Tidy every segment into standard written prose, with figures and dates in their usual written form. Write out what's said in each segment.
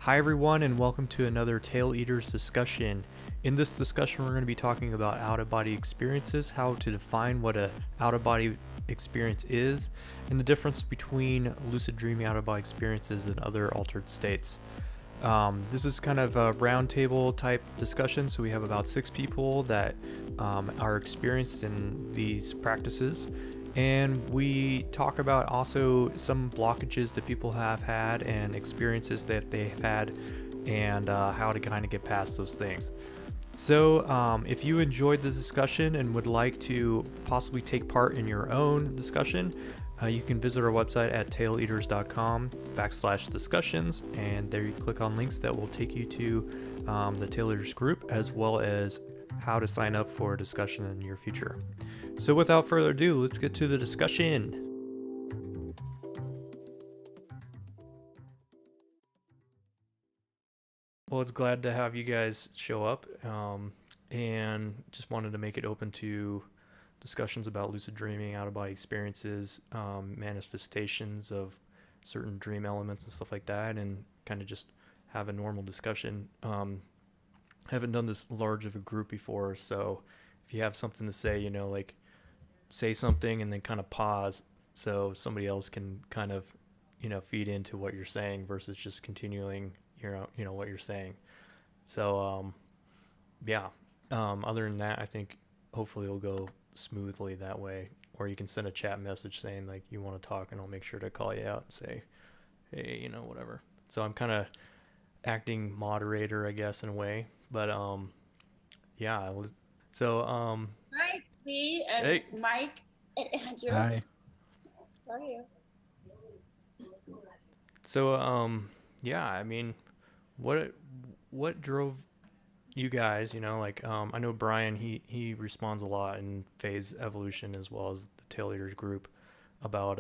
Hi everyone and welcome to another TAILEATERS discussion. In this discussion we're going to be talking about out-of-body experiences, how to define what a out-of-body experience is, and the difference between lucid dreaming out-of-body experiences and other altered states. This is kind of a roundtable type discussion, so we have about 6 people that are experienced in these practices, and we talk about also some blockages that people have had and experiences that they've had, and how to kind of get past those things. So, if you enjoyed this discussion and would like to possibly take part in your own discussion, you can visit our website at taileaters.com/discussions, and there you click on links that will take you to the TAILEATERS group, as well as how to sign up for a discussion in your future. So without further ado, let's get to the discussion. Well, it's glad to have you guys show up, and just wanted to make it open to discussions about lucid dreaming, out of body experiences, manifestations of certain dream elements and stuff like that, and kind of just have a normal discussion. Haven't done this large of a group before, so if you have something to say, like say something and then kind of pause so somebody else can kind of, feed into what you're saying versus just continuing, what you're saying. So, yeah. Other than that, I think hopefully it'll go smoothly that way. Or you can send a chat message saying like you want to talk, and I'll make sure to call you out and say, hey, whatever. So I'm kind of acting moderator, I guess, in a way. But yeah. So Hi, Lee and hey. Mike and Andrew. Hi. How are you? So yeah. I mean, what what drove you guys, like I know Brian, he responds a lot in phase evolution as well as the tail leaders group about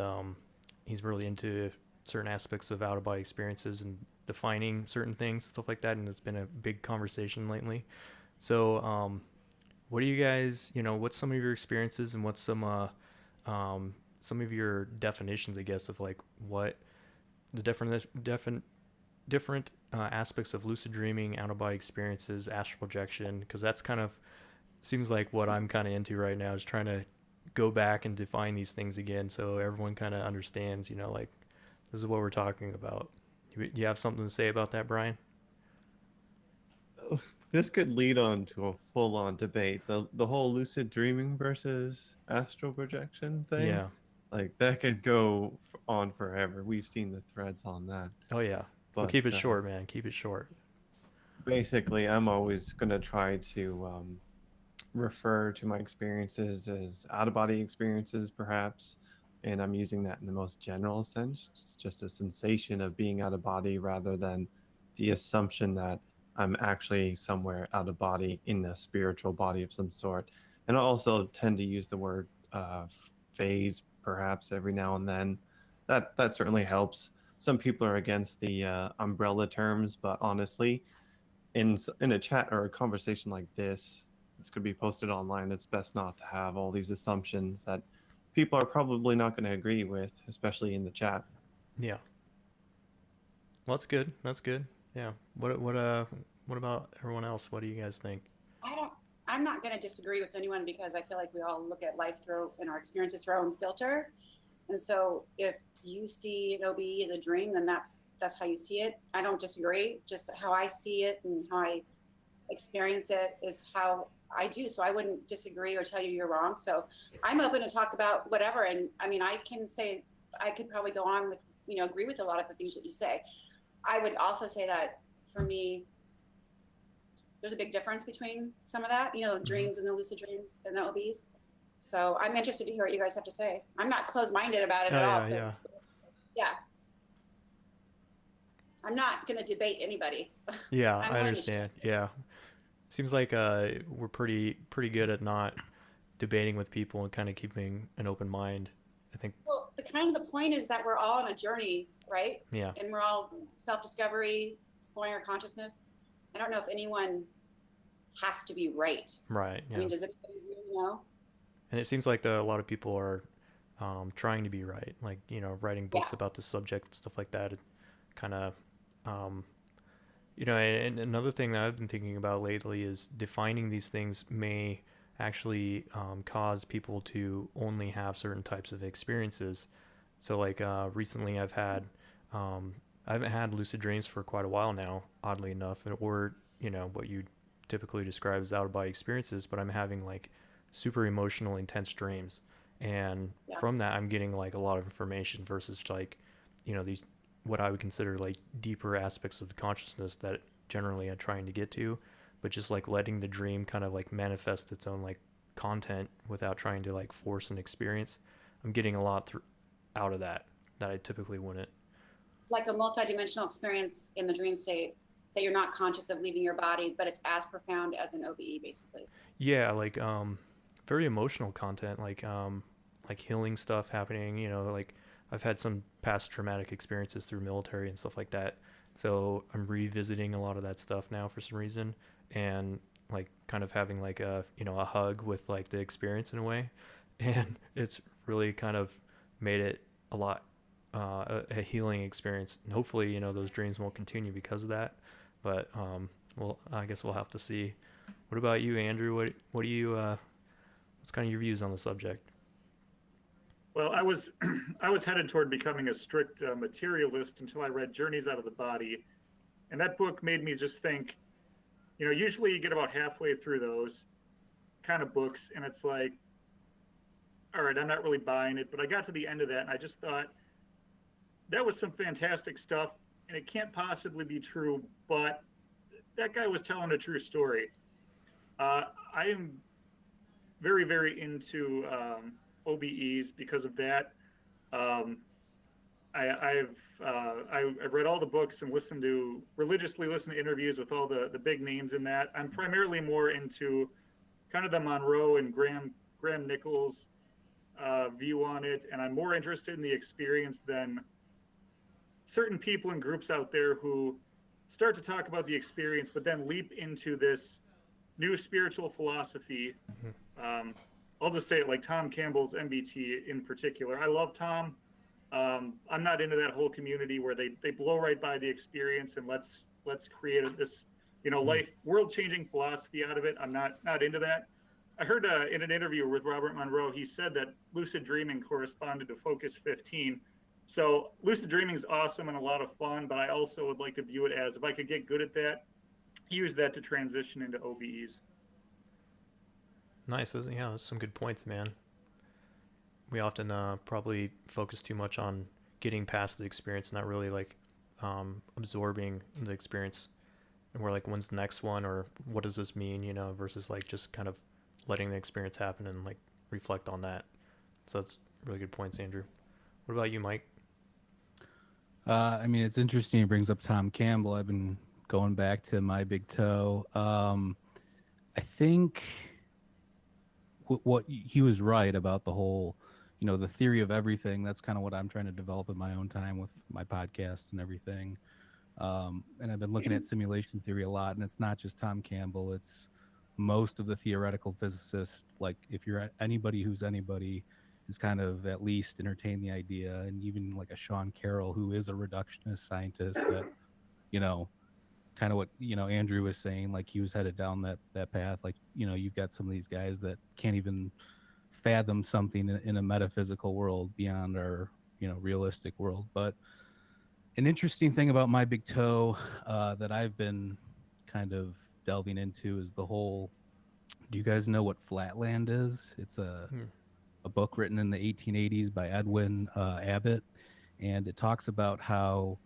he's really into certain aspects of out of body experiences and defining certain things, stuff like that, and it's been a big conversation lately. So what do you guys, what's some of your experiences and what's some of your definitions, I guess, of like what the different aspects of lucid dreaming, out of body experiences, astral projection, because that's kind of seems like what I'm kind of into right now is trying to go back and define these things again so everyone kind of understands, like this is what we're talking about. You have something to say about that, Brian? This could lead on to a full-on debate. The whole lucid dreaming versus astral projection thing, Yeah. like that could go on forever. We've seen the threads on that. Oh yeah. We'll But keep it short, man. Keep it short. basically, I'm always going to try to refer to my experiences as out-of-body experiences, perhaps. And I'm using that in the most general sense. It's just a sensation of being out of body rather than the assumption that I'm actually somewhere out of body in a spiritual body of some sort. And I also tend to use the word phase perhaps every now and then. That certainly helps. Some people are against the umbrella terms, but honestly, in a chat or a conversation like this could be posted online. It's best not to have all these assumptions that people are probably not going to agree with, especially in the chat. Yeah. Well, that's good. That's good. Yeah. What about everyone else? What do you guys think? I don't. I'm not going to disagree with anyone because I feel like we all look at life through and our experiences through our own filter. And so, if you see an OBE as a dream, then that's how you see it. I don't disagree. Just how I see it and how I experience it is how I do. So I wouldn't disagree or tell you you're wrong. So I'm open to talk about whatever. And I mean, I can say I could probably go on with agree with a lot of the things that you say. I would also say that for me, there's a big difference between some of that, the Mm-hmm. dreams and the lucid dreams and the OBs. So I'm interested to hear what you guys have to say. I'm not closed-minded about it Oh at all. yeah, So yeah. yeah, I'm not going to debate anybody. Yeah, I'm I going to share. understand. Yeah. Seems like we're pretty good at not debating with people and kind of keeping an open mind. I think. Well, the kind of the point is that we're all on a journey, right? Yeah. And we're all self-discovery, exploring our consciousness. I don't know if anyone has to be right. Right. I Yeah. mean, does anybody really know? And it seems like a lot of people are trying to be right, like writing Yeah. books about the subject and stuff like that. It kind of um, And another thing that I've been thinking about lately is defining these things may actually cause people to only have certain types of experiences. So, like recently, um, I haven't had lucid dreams for quite a while now, oddly enough, or what you typically describe as out of body experiences. But I'm having like super emotional, intense dreams, and Yeah. from that, I'm getting like a lot of information versus like these what I would consider like deeper aspects of the consciousness that generally I'm trying to get to, but just like letting the dream kind of like manifest its own like content without trying to like force an experience. I'm getting a lot out of that I typically wouldn't. Like a multidimensional experience in the dream state that you're not conscious of leaving your body, but it's as profound as an OBE, basically. Yeah, like very emotional content, like healing stuff happening. Like I've had some past traumatic experiences through military and stuff like that. So I'm revisiting a lot of that stuff now for some reason, and like kind of having like a hug with like the experience in a way, and it's really kind of made it a lot a healing experience. And hopefully, those dreams won't continue because of that. But well, I guess we'll have to see. What about you, Andrew? What do you what's kind of your views on the subject? Well, I was I was headed toward becoming a strict materialist until I read Journeys Out of the Body, and that book made me just think. Usually you get about halfway through those kind of books, and it's like, all right, I'm not really buying it. But I got to the end of that, and I just thought that was some fantastic stuff, and it can't possibly be true. But that guy was telling a true story. I am very, very into OBEs because of that. Um, I've read all the books and religiously listened to interviews with all the big names in that. I'm primarily more into kind of the Monroe and Graham Nichols view on it, and I'm more interested in the experience than certain people and groups out there who start to talk about the experience, but then leap into this new spiritual philosophy. Mhm. Um, I'll just say it like Tom Campbell's MBT in particular. I love Tom. I'm not into that whole community where they blow right by the experience and let's create this Mhm. life world changing philosophy out of it. I'm not into that. I heard in an interview with Robert Monroe, he said that lucid dreaming corresponded to Focus 15. So lucid dreaming is awesome and a lot of fun, but I also would like to view it as if I could get good at that, use that to transition into OBEs. Nice. Yeah, that's some good points, man. We often probably focus too much on getting past the experience, not really like absorbing the experience. And we're like, when's the next one, or what does this mean? Versus like just kind of letting the experience happen and like reflect on that. So that's really good points, Andrew. What about you, Mike? I mean, it's interesting. He brings up Tom Campbell. I've been going back to My Big Toe. I think what he was right about the whole, the theory of everything. That's kind of what I'm trying to develop in my own time with my podcast and everything. And I've been looking at simulation theory a lot, and it's not just Tom Campbell. It's most of the theoretical physicists. Like if you're anybody who's anybody, is kind of at least entertain the idea, and even like a Sean Carroll, who is a reductionist scientist, that you know kind of what Andrew was saying, like he was headed down that path. Like you've got some of these guys that can't even fathom something in a metaphysical world beyond our realistic world. But an interesting thing about My Big Toe that I've been kind of delving into is the whole. Do you guys know what Flatland is? It's Hmm. a book written in the 1880s by Edwin Abbott, and it talks about how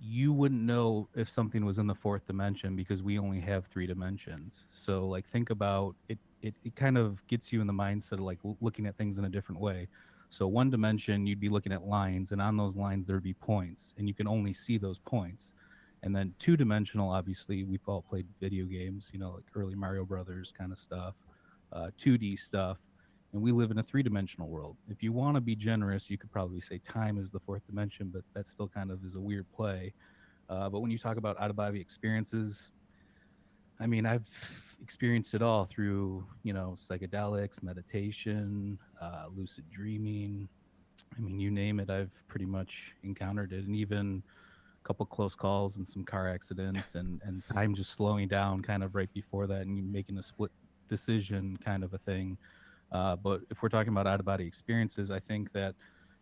you wouldn't know if something was in the fourth dimension because we only have three dimensions. So like think about it. It kind of gets you in the mindset of like looking at things in a different way. So one dimension, you'd be looking at lines, and on those lines there'd be points, and you can only see those points. And then two dimensional, obviously, we've all played video games, like early Mario Brothers kind of stuff, 2D stuff, and we live in a three-dimensional world. If you want to be generous, you could probably say time is the fourth dimension, but that still kind of is a weird play. But when you talk about out of body experiences, I mean, I've experienced it all through, psychedelics, meditation, lucid dreaming. I mean, you name it, I've pretty much encountered it. And even a couple close calls and some car accidents, and time just slowing down kind of right before that, and you making a split decision kind of a thing. But if we're talking about out of body experiences, I think that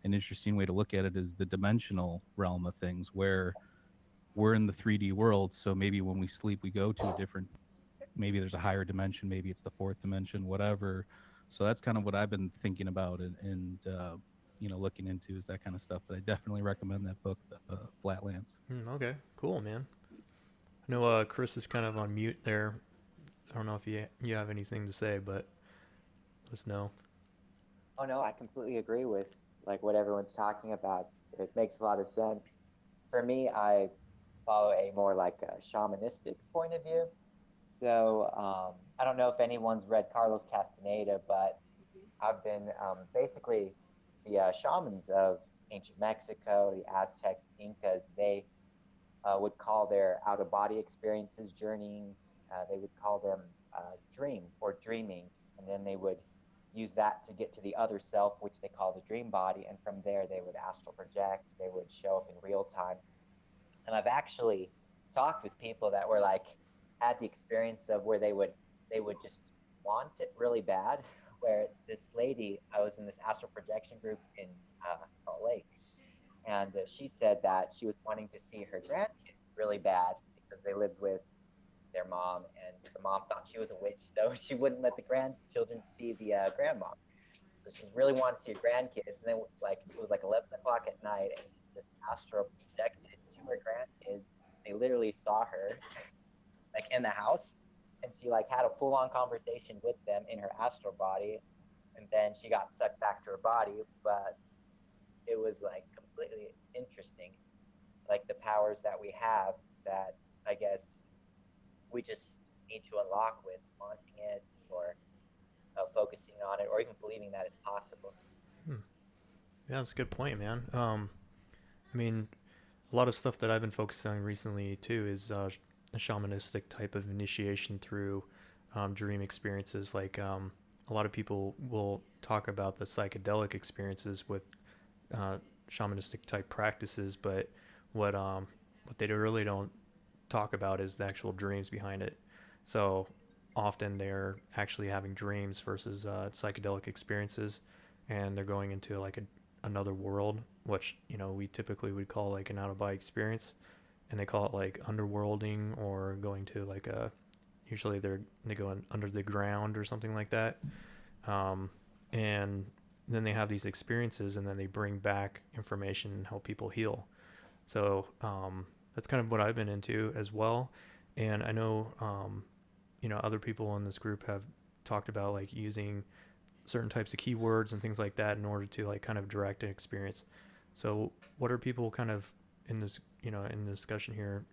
an interesting way to look at it is the dimensional realm of things, where we're in the 3D world. So maybe when we sleep, we go to a different, maybe there's a higher dimension, maybe it's the fourth dimension, whatever. So that's kind of what I've been thinking about, and looking into, is that kind of stuff. But I definitely recommend that book, the Flatlands. Okay, cool, man. I know Chris is kind of on mute there. I don't know if you have anything to say, but let us know. Oh no, I completely agree with like what everyone's talking about. It makes a lot of sense. For me, I follow a more like a shamanistic point of view. So I don't know if anyone's read Carlos Castaneda, but I've been basically the shamans of ancient Mexico, the Aztecs, Incas. They would call their out of body experiences journeys. They would call them dream or dreaming, and then they would use that to get to the other self, which they call the dream body, and from there they would astral project. They would show up in real time. And I've actually talked with people that were like had the experience of where they would just want it really bad. Where this lady, I was in this astral projection group in Salt Lake, and she said that she was wanting to see her grandkids really bad because they lived with their mom, and the mom thought she was a witch, so she wouldn't let the grandchildren see the grandma. So she really wanted to see her grandkids, and then like it was like 11 o'clock at night, and she just astral projected to her grandkids. They literally saw her like in the house, and she like had a full-on conversation with them in her astral body, and then she got sucked back to her body. But it was like completely interesting, like the powers that we have that I guess we just need to unlock with wanting it, or focusing on it, or even believing that it's possible. Yeah, that's a good point, man. I mean, a lot of stuff that I've been focusing on recently too is a shamanistic type of initiation through dream experiences. Like a lot of people will talk about the psychedelic experiences with shamanistic type practices, but what they really don't talk about is the actual dreams behind it. So often they're actually having dreams versus psychedelic experiences, and they're going into like another world, which we typically would call like an out of body experience, and they call it like underworlding, or going to like a, usually they go under the ground or something like that, and then they have these experiences, and then they bring back information and help people heal. So that's kind of what I've been into as well. And I know other people in this group have talked about like using certain types of keywords and things like that in order to like kind of direct an experience. So what are people kind of in this in the discussion here,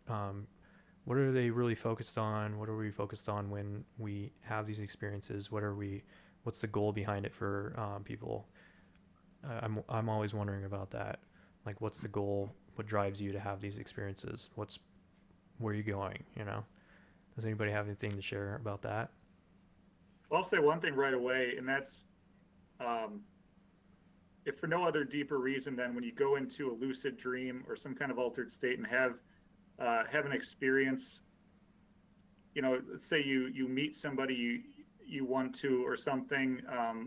what are they really focused on? What are we focused on when we have these experiences? What's the goal behind it for people? I'm always wondering about that. Like, what's the goal? What drives you to have these experiences? Where are you going? Does anybody have anything to share about that? Well, I'll say one thing right away, and that's if for no other deeper reason than when you go into a lucid dream or some kind of altered state and have an experience, let's say you meet somebody you want to, or something.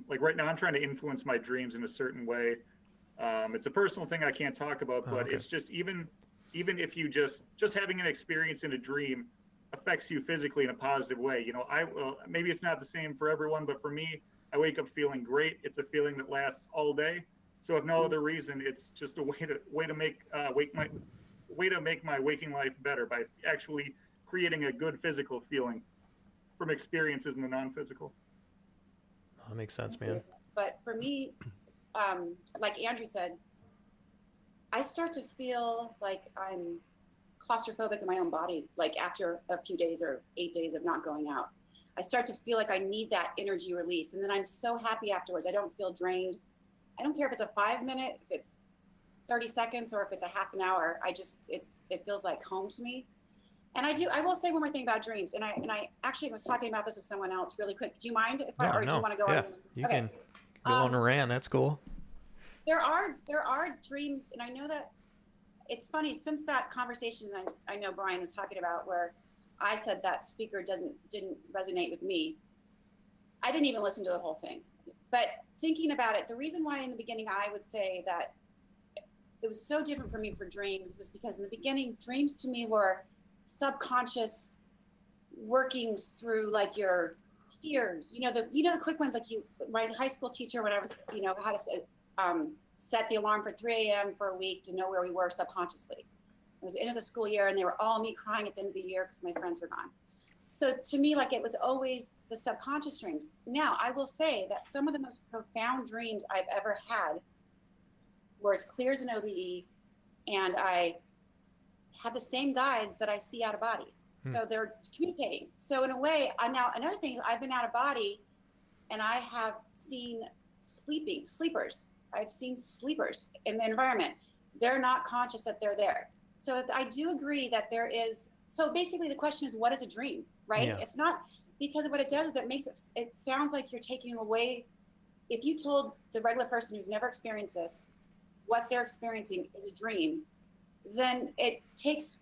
Like right now, I'm trying to influence my dreams in a certain way. It's a personal thing I can't talk about, but okay. It's just even if you just having an experience in a dream affects you physically in a positive way. Maybe it's not the same for everyone, but for me, I wake up feeling great. It's a feeling that lasts all day. So if no other reason, it's just a way to make my waking life better by actually creating a good physical feeling from experiences in the non-physical. That makes sense, man. But for me, like Andrew said, I start to feel like I'm claustrophobic in my own body, like after a few days or 8 days of not going out. I start to feel like I need that energy release. And then I'm so happy afterwards. I don't feel drained. I don't care if it's a 5 minute, if it's 30 seconds, or if it's a half an hour. It feels like home to me. And I will say one more thing about dreams. And I actually was talking about this with someone else really quick. Do you mind if No, or do you want to go yeah, on? you Okay. can go on a rant. That's cool. There are dreams, and I know that it's funny, since that conversation I know Brian is talking about, where I said that speaker didn't resonate with me, I didn't even listen to the whole thing. But thinking about it, the reason why in the beginning I would say that it was so different for me for dreams was because in the beginning, dreams to me were subconscious workings through like your fears, the quick ones, like my high school teacher, when I was, how to set the alarm for 3 a.m. for a week to know where we were subconsciously. It was the end of the school year and they were all me crying at the end of the year because my friends were gone. So to me, like, it was always the subconscious dreams. Now, I will say that some of the most profound dreams I've ever had were as clear as an OBE, and I had the same guides that I see out of body. So they're communicating. So in a way, now another thing is I've been out of body and I have seen sleepers. I've seen sleepers in the environment. They're not conscious that they're there. So I do agree that there is, so basically the question is, what is a dream, right? Yeah. It's not, because of what it does is it makes it sounds like you're taking away, if you told the regular person who's never experienced this, what they're experiencing is a dream, then it takes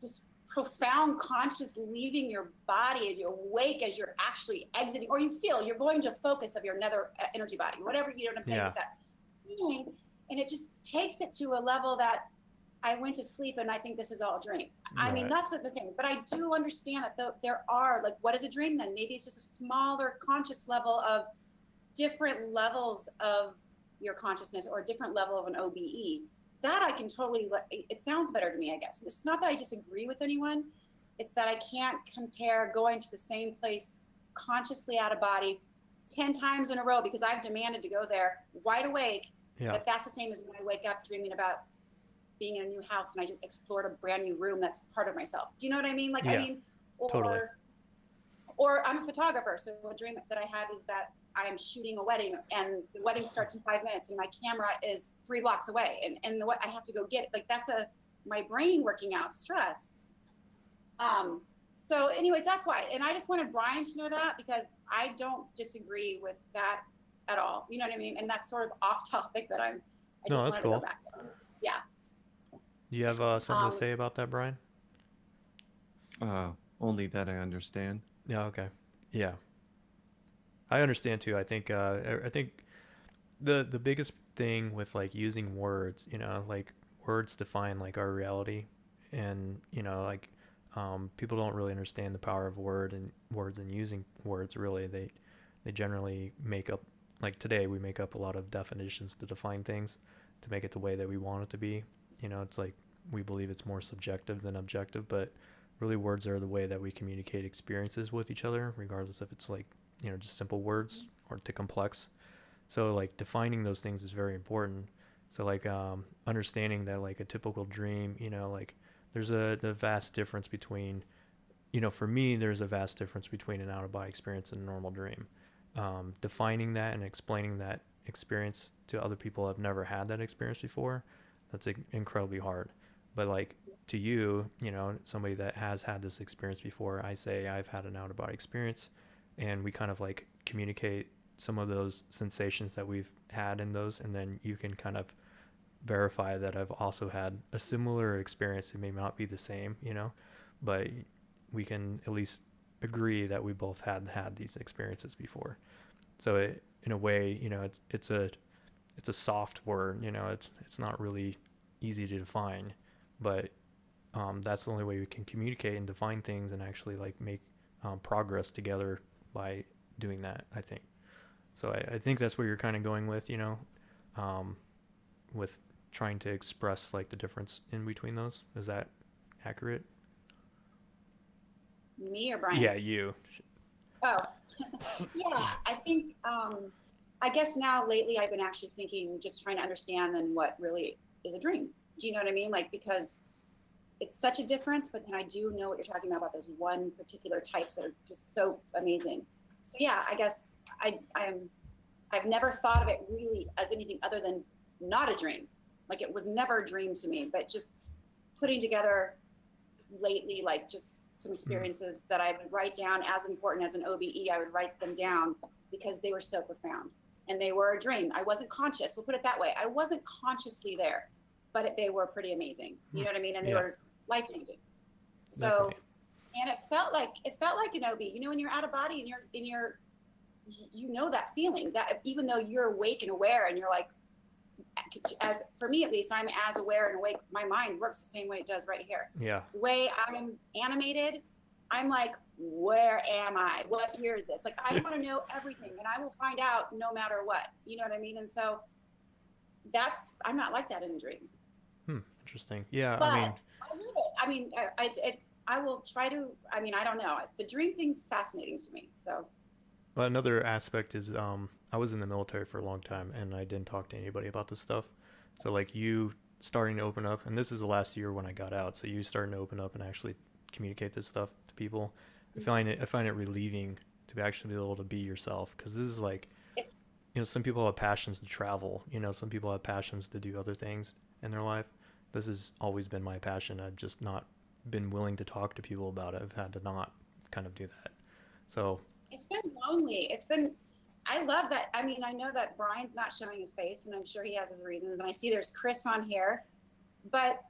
just profound conscious leaving your body as you awake, as you're actually exiting, or you feel you're going to focus of your nether energy body, whatever, you know what I'm saying, Yeah. with that feeling. And it just takes it to a level that I went to sleep and I think this is all a dream. I mean, Right. that's what the thing, but I do understand that there are, like, what is a dream then? Maybe it's just a smaller conscious level of different levels of your consciousness, or a different level of an OBE. That I can totally, it sounds better to me, I guess. It's not that I disagree with anyone. It's that I can't compare going to the same place consciously out of body 10 times in a row, because I've demanded to go there wide awake. Yeah. That's the same as when I wake up dreaming about being in a new house and I just explored a brand new room that's part of myself. Do you know what I mean? Like, Yeah, I mean, totally. or I'm a photographer. So a dream that I had is that I am shooting a wedding and the wedding starts in 5 minutes and my camera is 3 blocks away and I have to go get it. Like, that's my brain working out stress. So anyways, that's why. And I just wanted Brian to know that, because I don't disagree with that at all. You know what I mean? And that's sort of off topic, but I just No, wanted that's to cool. go back to it. Yeah. Do you have something to say about that, Brian? Only that I understand. Yeah. Okay. Yeah. I understand too. I think the biggest thing with like using words, like words define like our reality, and like people don't really understand the power of words and using words. Really, they generally make up, like today we make up a lot of definitions to define things to make it the way that we want it to be. It's like we believe it's more subjective than objective, but really words are the way that we communicate experiences with each other, regardless if it's like just simple words or to complex. So like defining those things is very important. So like understanding that like a typical dream, like there's the vast difference between, for me, there's a vast difference between an out of body experience and a normal dream. Defining that and explaining that experience to other people who have never had that experience before, that's incredibly hard. But like to you, somebody that has had this experience before, I say I've had an out of body experience, and we kind of like communicate some of those sensations that we've had in those, and then you can kind of verify that I've also had a similar experience. It may not be the same, but we can at least agree that we both had these experiences before. So in a way, it's a soft word, it's not really easy to define, but that's the only way we can communicate and define things and actually like make progress together by doing that, I think. So I think that's where you're kind of going with, with trying to express like the difference in between those. Is that accurate? Me or Brian? Yeah, you. Oh, yeah. I think, I guess now lately I've been actually thinking, just trying to understand then what really is a dream. Do you know what I mean? Like, because it's such a difference, but then I do know what you're talking about those one particular types that are just so amazing. So yeah, I guess I've never thought of it really as anything other than not a dream. Like, it was never a dream to me, but just putting together lately, like just some experiences that I would write down as important as an OBE. I would write them down because they were so profound and they were a dream. I wasn't conscious. We'll put it that way. I wasn't consciously there. but they were pretty amazing. You know what I mean? And they Yeah. were life changing. So, Definitely. and it felt like an OB. You know, when you're out of body and you know that feeling that even though you're awake and aware and you're like, as for me at least, I'm as aware and awake. My mind works the same way it does right here. Yeah. The way I'm animated, I'm like, where am I? What year is this? Like, I want to know everything, and I will find out no matter what. You know what I mean? And so I'm not like that in a dream. Interesting. Yeah. But I mean, I love it. I mean, I will try to. I mean, I don't know. The dream thing's fascinating to me. So. but another aspect is I was in the military for a long time and I didn't talk to anybody about this stuff. So like you starting to open up, and this is the last year when I got out, so you starting to open up and actually communicate this stuff to people. I find it relieving to actually be able to be yourself, because this is like, some people have passions to travel, some people have passions to do other things in their life. This has always been my passion. I've just not been willing to talk to people about it. I've had to not kind of do that. So It's been lonely. I love that. I mean, I know that Brian's not showing his face, and I'm sure he has his reasons. And I see there's Chris on here. But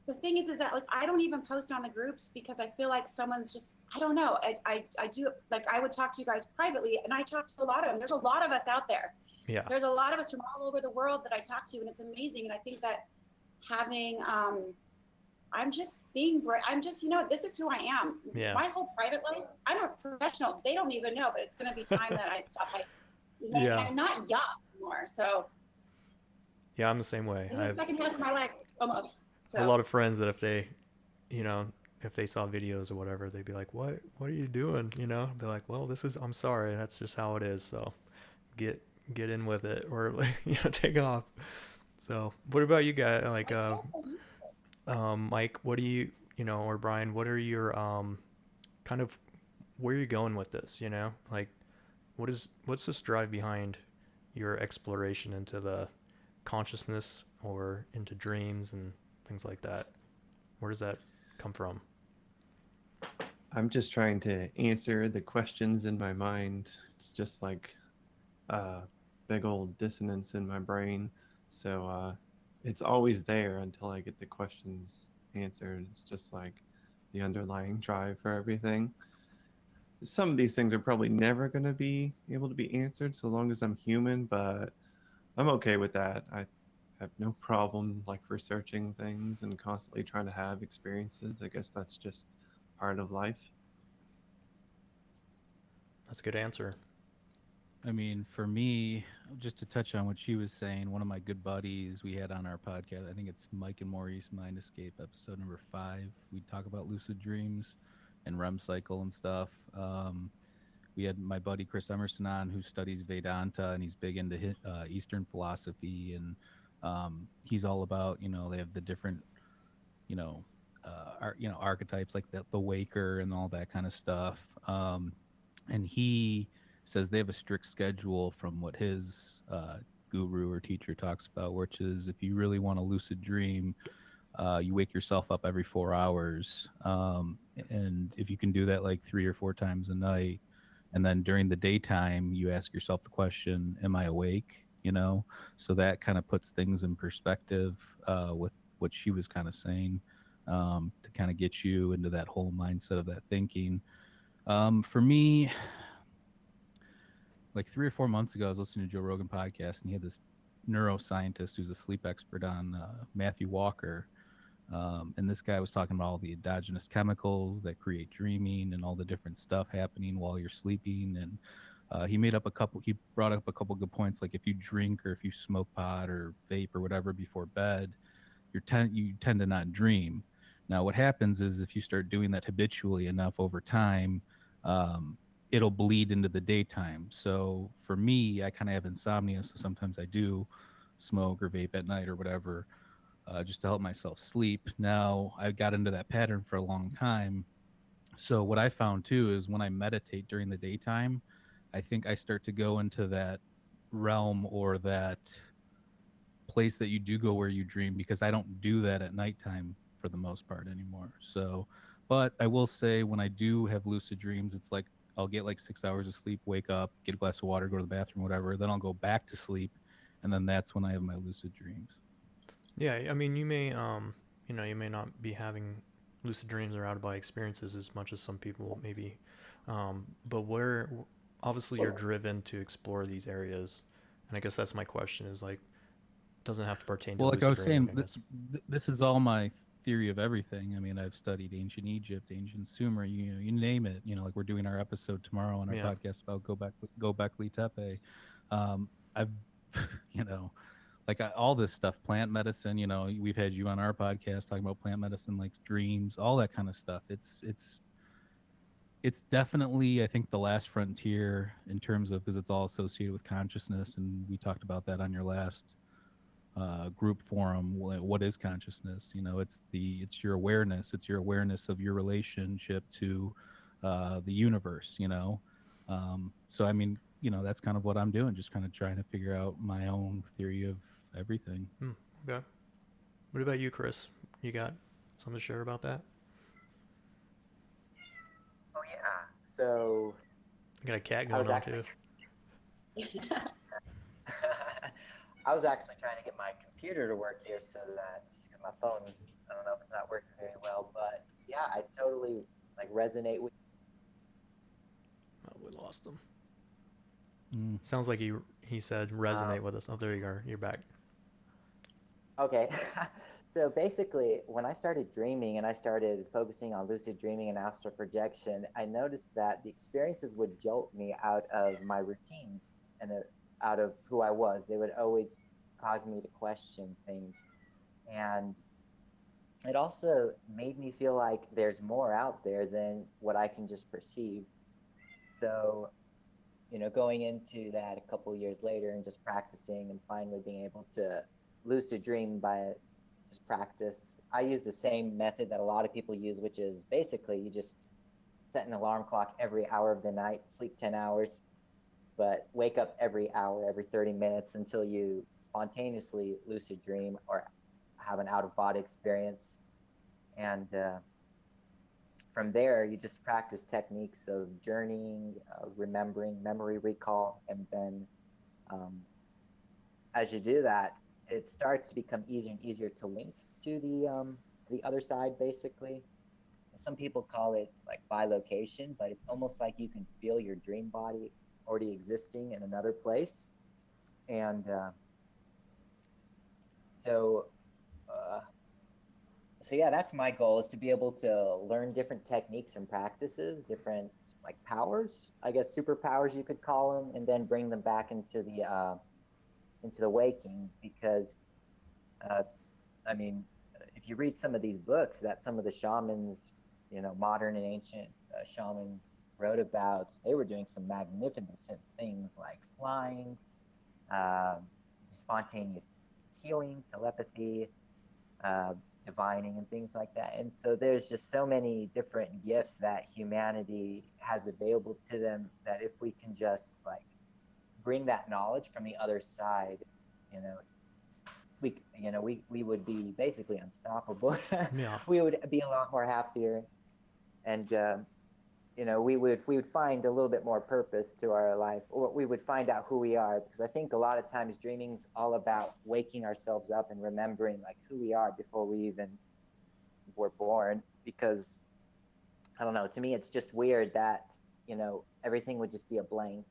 the thing is that, like, I don't even post on the groups because I feel like someone's just, I don't know. I do, like, I would talk to you guys privately, and I talk to a lot of them. There's a lot of us out there. yeah. There's a lot of us from all over the world that I talk to, and it's amazing. And I think that having, I'm just, this is who I am. Yeah. My whole private life, I'm a professional. They don't even know, but it's going to be time that I stop. Yeah. I'm not young anymore. So Yeah, I'm the same way. this is I the second half of my life almost. have a lot of friends that if they saw videos or whatever, they'd be like, what are you doing? They're like, well, I'm sorry. That's just how it is. So get in with it, or take off. So what about you guys? Like, Mike, what do you, or Brian, what are your, kind of, where are you going with this? Like, what's this drive behind your exploration into the consciousness or into dreams and things like that? Where does that come from? I'm just trying to answer the questions in my mind. It's just like a big old dissonance in my brain. So it's always there until I get the questions answered. It's just like the underlying drive for everything. Some of these things are probably never going to be able to be answered so long as I'm human, but I'm okay with that. I have no problem like researching things and constantly trying to have experiences. I guess that's just part of life. That's a good answer. I mean, for me, just to touch on what she was saying, one of my good buddies we had on our podcast, I think it's Mike and Maurice Mind Escape, episode number 5. We talk about lucid dreams and REM cycle and stuff. We had my buddy Chris Emerson on, who studies Vedanta, and he's big into Eastern philosophy, and he's all about, they have the different, archetypes like the waker and all that kind of stuff. And he says they have a strict schedule from what his guru or teacher talks about, which is if you really want a lucid dream, you wake yourself up every 4 hours. And if you can do that like 3 or 4 times a night, and then during the daytime, you ask yourself the question, am I awake? So that kind of puts things in perspective with what she was kind of saying, to kind of get you into that whole mindset of that thinking. For me, like 3 or 4 months ago, I was listening to Joe Rogan podcast, and he had this neuroscientist who's a sleep expert on, Matthew Walker. And this guy was talking about all the endogenous chemicals that create dreaming and all the different stuff happening while you're sleeping. And he brought up a couple good points, like if you drink or if you smoke pot or vape or whatever before bed, you tend to not dream. Now, what happens is if you start doing that habitually enough over time, it'll bleed into the daytime. So for me, I kind of have insomnia, so sometimes I do smoke or vape at night or whatever, just to help myself sleep. Now, I got into that pattern for a long time. So what I found too is when I meditate during the daytime, I think I start to go into that realm or that place that you do go where you dream, because I don't do that at nighttime for the most part anymore. So, but I will say when I do have lucid dreams, it's like I'll get like 6 hours of sleep, wake up, get a glass of water, go to the bathroom, whatever. Then I'll go back to sleep, and then that's when I have my lucid dreams. Yeah, I mean, you may not be having lucid dreams or out of body experiences as much as some people maybe, but where obviously you're driven to explore these areas, and I guess that's my question is like, doesn't have to pertain to Well, like I lucid was dreaming, saying, I guess. this is all my theory of everything. I mean, I've studied ancient Egypt, ancient Sumer, you know, you name it. You know, like we're doing our episode tomorrow on our Yeah. podcast about Gobekli Tepe. I've, you know, like all this stuff, plant medicine. You know, we've had you on our podcast talking about plant medicine, like dreams, all that kind of stuff. It's definitely, I think, the last frontier in terms of, because it's all associated with consciousness, and we talked about that on your last group forum. What is consciousness? You know, it's your awareness. It's your awareness of your relationship to the universe. You know, so I mean, you know, that's kind of what I'm doing, just kind of trying to figure out my own theory of everything. Okay. What about you, Chris? You got something to share about that? Oh yeah. So You got a cat I was going on actually too. I was actually trying to get my computer to work here so that, because my phone, I don't know if it's not working very well, but yeah, I totally like resonate with. Oh, we lost him. Mm. Sounds like he said resonate with us. Oh, there you are. You're back. Okay. So basically, when I started dreaming and I started focusing on lucid dreaming and astral projection, I noticed that the experiences would jolt me out of my routines and out of who I was. They would always cause me to question things. And it also made me feel like there's more out there than what I can just perceive. So, you know, going into that a couple of years later and just practicing and finally being able to lucid dream by just practice. I use the same method that a lot of people use, which is basically you just set an alarm clock every hour of the night, sleep 10 hours, but wake up every hour, every 30 minutes until you spontaneously lucid dream or have an out of body experience. And from there, you just practice techniques of journeying, remembering, memory recall, and then as you do that, it starts to become easier and easier to link to the other side, basically. Some people call it like bilocation, but it's almost like you can feel your dream body already existing in another place. And so, uh, so yeah, that's my goal, is to be able to learn different techniques and practices, different like powers, I guess superpowers you could call them, and then bring them back into the waking. Because I mean, if you read some of these books that some of the shamans, you know, modern and ancient shamans wrote about, they were doing some magnificent things like flying, spontaneous healing, telepathy, divining, and things like that. And so there's just so many different gifts that humanity has available to them, that if we can just like bring that knowledge from the other side, you know, we would be basically unstoppable. Yeah. We would be a lot more happier, and you know, we would find a little bit more purpose to our life, or we would find out who we are. Because I think a lot of times dreaming's all about waking ourselves up and remembering like who we are before we even were born. Because I don't know, to me it's just weird that, you know, everything would just be a blank,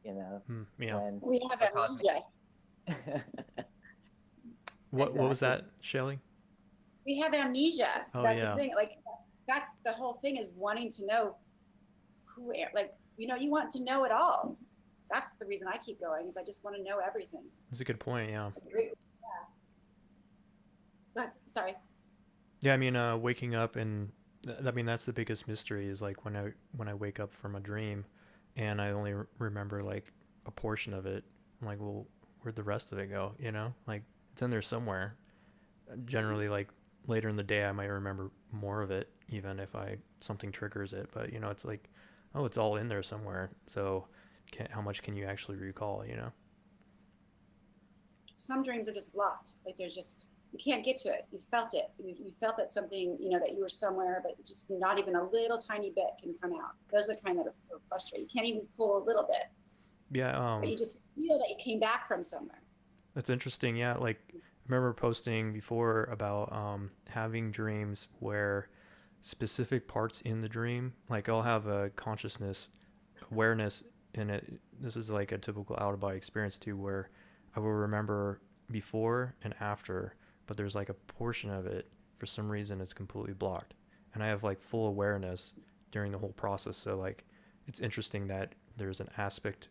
you know, Yeah. when We have the cosmic amnesia. What was Exactly. that, Shelly? We have amnesia. Oh, That's yeah. the thing. Like that's the whole thing, is wanting to know who, like, you know, you want to know it all. That's the reason I keep going, is I just want to know everything. That's a good point. Yeah. Yeah. Go ahead. Sorry. Yeah. I mean, waking up and I mean that's the biggest mystery is like when I wake up from a dream, and I only remember like a portion of it. I'm like, well, where'd the rest of it go? You know, like it's in there somewhere. Generally, like later in the day, I might remember more of it, even if something triggers it. But you know, it's like, oh, it's all in there somewhere. So, how much can you actually recall? You know? Some dreams are just blocked. Like there's just, you can't get to it. You felt it. You felt that something, you know, that you were somewhere, but just not even a little tiny bit can come out. Those are the kind that are so frustrating. You can't even pull a little bit, Yeah. but you just feel that you came back from somewhere. That's interesting. Yeah. Like, remember posting before about having dreams where specific parts in the dream, like I'll have a consciousness awareness in it. This is like a typical out of body experience too, where I will remember before and after, but there's like a portion of it for some reason it's completely blocked, and I have like full awareness during the whole process. So like it's interesting that there's an aspect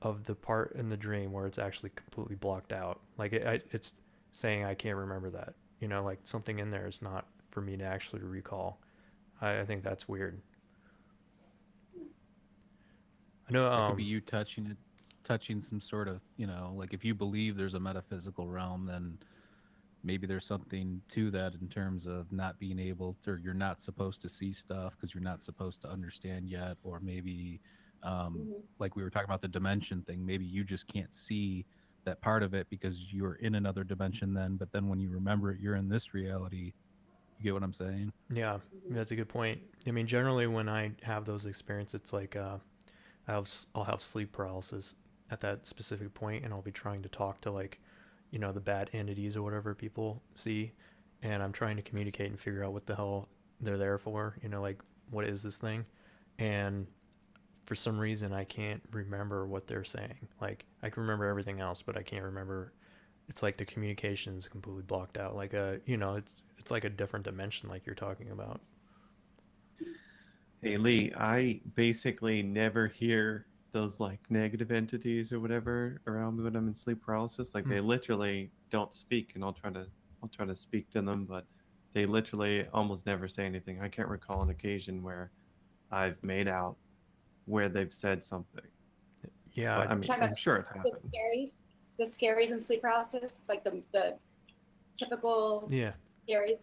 of the part in the dream where it's actually completely blocked out. Like it's saying I can't remember that. You know, like something in there is not for me to actually recall. I think that's weird. I know. That could be you touching it, touching some sort of, you know, like if you believe there's a metaphysical realm, then maybe there's something to that in terms of not being able to, or you're not supposed to see stuff because you're not supposed to understand yet, or maybe like we were talking about the dimension thing, maybe you just can't see that part of it because you're in another dimension then, but then when you remember it, you're in this reality. You get what I'm saying? Yeah, that's a good point. I mean, generally when I have those experiences, it's like I'll have sleep paralysis at that specific point, and I'll be trying to talk to like, you know, the bad entities or whatever people see, and I'm trying to communicate and figure out what the hell they're there for. You know, like what is this thing? And for some reason, I can't remember what they're saying. Like I can remember everything else, but I can't remember. It's like the communication is completely blocked out. Like you know, it's like a different dimension, like you're talking about. Hey Lee, I basically never hear those like negative entities or whatever around me when I'm in sleep paralysis. Like they literally don't speak, and I'll try to speak to them, but they literally almost never say anything. I can't recall an occasion where I've made out where they've said something. Yeah, But I mean, Talking I'm about sure it the happened. the scaries and sleep paralysis, like the typical yeah, scaries.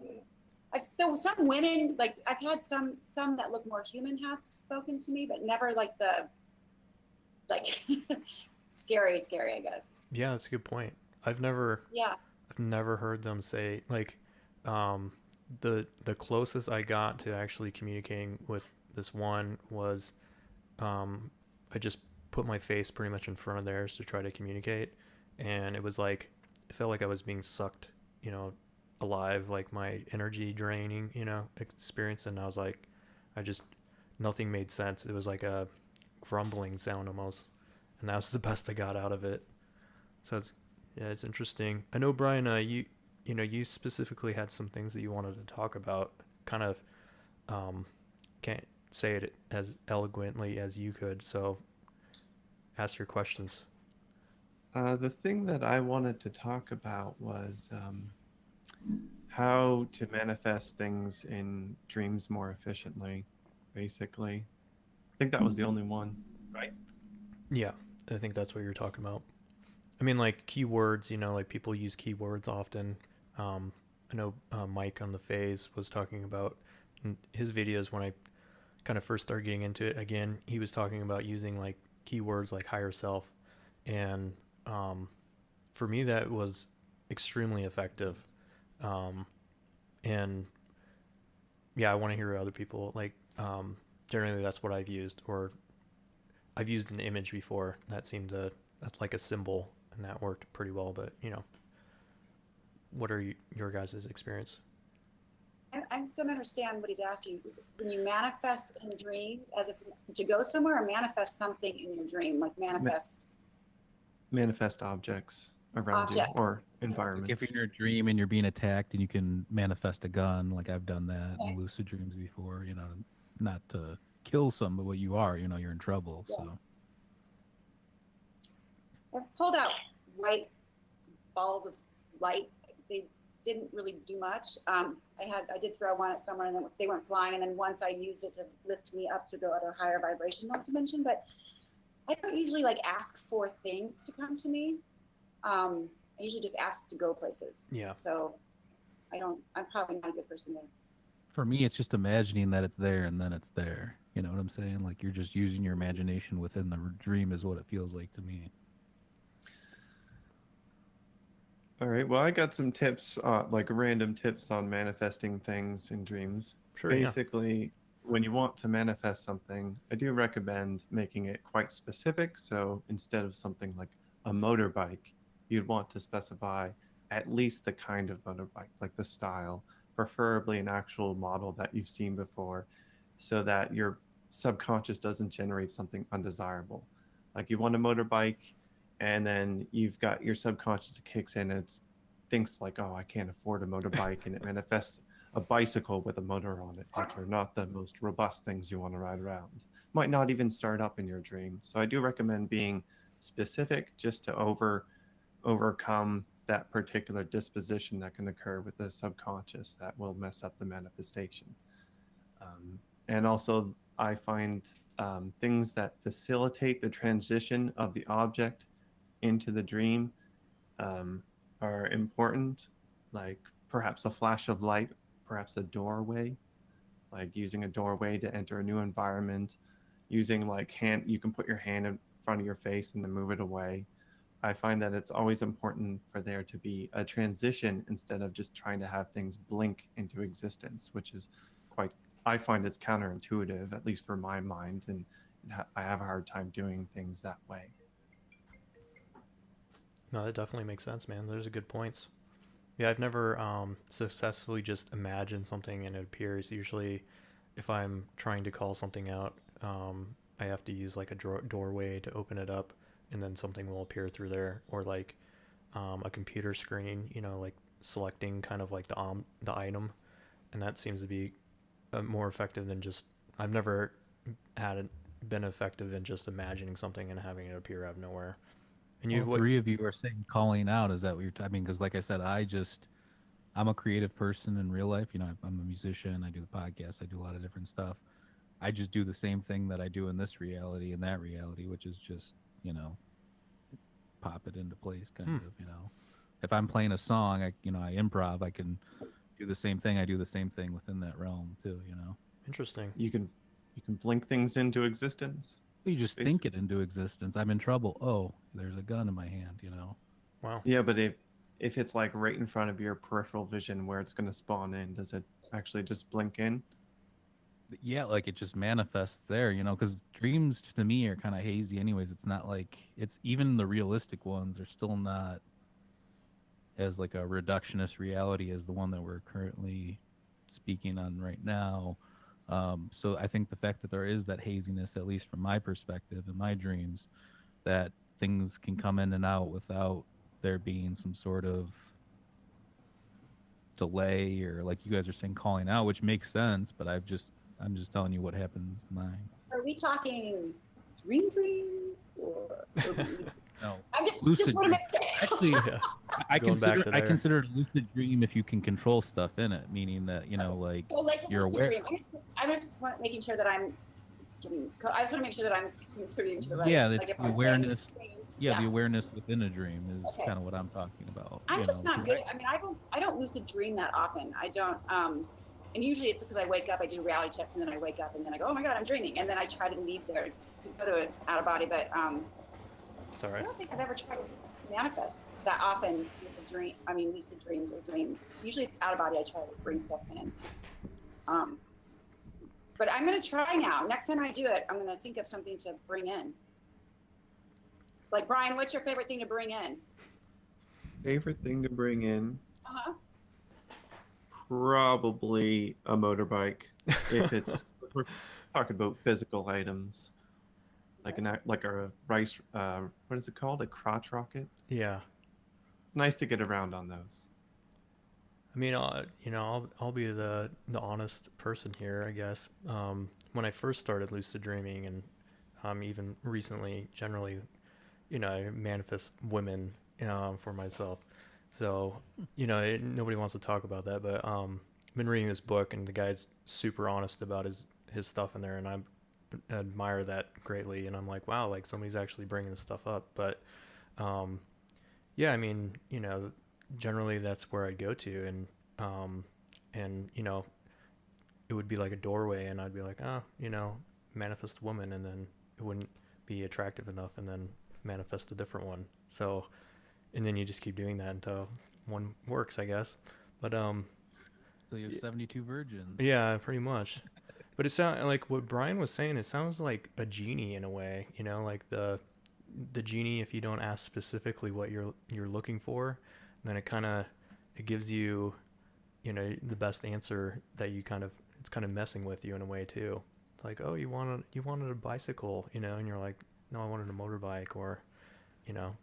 I've still some women like I've had some that look more human have spoken to me, but never like the like scary, I guess. yeah. That's a good point. I've never Yeah. I've never heard them say like um, the closest I got to actually communicating with this one was I just put my face pretty much in front of theirs to try to communicate, and it was like it felt like I was being sucked, you know, alive, like my energy draining, you know, experience, and I was like, I just nothing made sense. It was like a grumbling sound almost, and that was the best I got out of it. So it's yeah, it's interesting. I know Brian, you know you specifically had some things that you wanted to talk about. Kind of can't say it as eloquently as you could, so ask your questions. The thing that I wanted to talk about was how to manifest things in dreams more efficiently, basically. I think that was the only one, right? Yeah, I think that's what you're talking about. I mean, like keywords, you know, like people use keywords often. I know Mike on the Phase was talking about in his videos when I kind of first started getting into it. Again, he was talking about using like keywords like higher self, and um, for me that was extremely effective. Um, and yeah, I want to hear other people like. Generally, that's what I've used, or I've used an image before that seemed to that's like a symbol, and that worked pretty well. But you know, what are your guys' experience? I don't understand what he's asking. When you manifest in dreams, as if to go somewhere, or manifest something in your dream, like manifest Manifest objects around you object. or Like environments. if you're in your dream and you're being attacked and you can manifest a gun, like I've done that Okay. in lucid dreams before, you know, not to kill some, but what you are, you know, you're in trouble. Yeah. So I've pulled out white balls of light. They didn't really do much. I did throw one at someone, and then they went flying. And then once I used it to lift me up to go at a higher vibrational dimension. But I don't usually like ask for things to come to me. I usually just ask to go places. Yeah, So I'm probably not a good person to. for me, it's just imagining that it's there and then it's there. You know what I'm saying? Like you're just using your imagination within the dream is what it feels like to me. All right. Well, I got some tips, like random tips on manifesting things in dreams. sure. Yeah, Basically, when you want to manifest something, I do recommend making it quite specific. So instead of something like a motorbike, you'd want to specify at least the kind of motorbike, like the style, preferably an actual model that you've seen before, so that your subconscious doesn't generate something undesirable. Like you want a motorbike, and then you've got your subconscious kicks in and it thinks like, oh, I can't afford a motorbike, and it manifests a bicycle with a motor on it, which are not the most robust things you want to ride around. Might not even start up in your dream. So I do recommend being specific just to overcome that particular disposition that can occur with the subconscious that will mess up the manifestation. And also, I find things that facilitate the transition of the object into the dream are important, like perhaps a flash of light, perhaps a doorway, like using a doorway to enter a new environment, using like you can put your hand in front of your face and then move it away. I find that it's always important for there to be a transition instead of just trying to have things blink into existence, which is quite, I find it's counterintuitive, at least for my mind, and I have a hard time doing things that way. No, that definitely makes sense, man. Those are good points. Yeah, I've never successfully just imagined something and it appears. Usually, if I'm trying to call something out, I have to use like a doorway to open it up, and then something will appear through there, or like a computer screen, like selecting kind of like the item, and that seems to be more effective than just. I've never had it been effective in just imagining something and having it appear out of nowhere. And you, All what? three of you are saying calling out. Is that what you're? I mean, because like I said, I'm a creative person in real life. I'm a musician. I do the podcast. I do a lot of different stuff. I just do the same thing that I do in this reality and that reality, which is just pop it into place, kind of. If I'm playing a song, I improv. I can do the same thing. I do the same thing within that realm too. Interesting. You can blink things into existence. You just think it into existence. I'm in trouble. Oh, there's a gun in my hand. Wow. Yeah, but if it's like right in front of your peripheral vision where it's going to spawn in, does it actually just blink in? Yeah, like it just manifests there, because dreams to me are kind of hazy anyways. It's not like it's even the realistic ones are still not as like a reductionist reality as the one that we're currently speaking on right now. So I think the fact that there is that haziness, at least from my perspective in my dreams, that things can come in and out without there being some sort of delay, or like you guys are saying, calling out, which makes sense, but I'm just telling you what happens in mine. Are we talking dream or No, I'm just lucid want to make actually, Yeah. I Going back consider to I there. consider it a lucid dream if you can control stuff in it, meaning that like well, like a you're lucid aware. dream. I just want making sure that I'm getting. I just want to make sure that I'm contributing to the right. Yeah, like that's if the I'm saying awareness. dream, Yeah, the awareness within a dream is Okay. kind of what I'm talking about. I'm just not 'cause good. I mean, I don't lucid dream that often. I don't. And usually it's because I wake up, I do reality checks, and then I wake up, and then I go, oh my god, I'm dreaming, and then I try to leave there to go to an out of body. But It's all I right. don't think I've ever tried to manifest that often with a dream. I mean, lucid dreams or dreams. Usually it's out of body. I try to bring stuff in. But I'm gonna try now. Next time I do it, I'm gonna think of something to bring in. Like Brian, what's your favorite thing to bring in? Favorite thing to bring in? Uh-huh. Probably a motorbike. If it's we're talking about physical items, like a rice. What is it called? A crotch rocket. Yeah. It's nice to get around on those. I mean, I'll be the honest person here, I guess. When I first started lucid dreaming, and even recently, generally, I manifest women for myself. So, nobody wants to talk about that, but I've been reading this book, and the guy's super honest about his stuff in there, and I admire that greatly. And I'm like, wow, like somebody's actually bringing this stuff up. But yeah, I mean, generally that's where I'd go to, and it would be like a doorway, and I'd be like, oh, manifest a woman, and then it wouldn't be attractive enough, and then manifest a different one. So, and then you just keep doing that until one works, I guess. But So you have 72 virgins. yeah, pretty much. But it sounds like what Brian was saying. It sounds like a genie in a way, like the genie. If you don't ask specifically what you're looking for, then it gives you, the best answer that it's kind of messing with you in a way too. It's like, oh, you wanted a bicycle, and you're like, no, I wanted a motorbike, or, you know,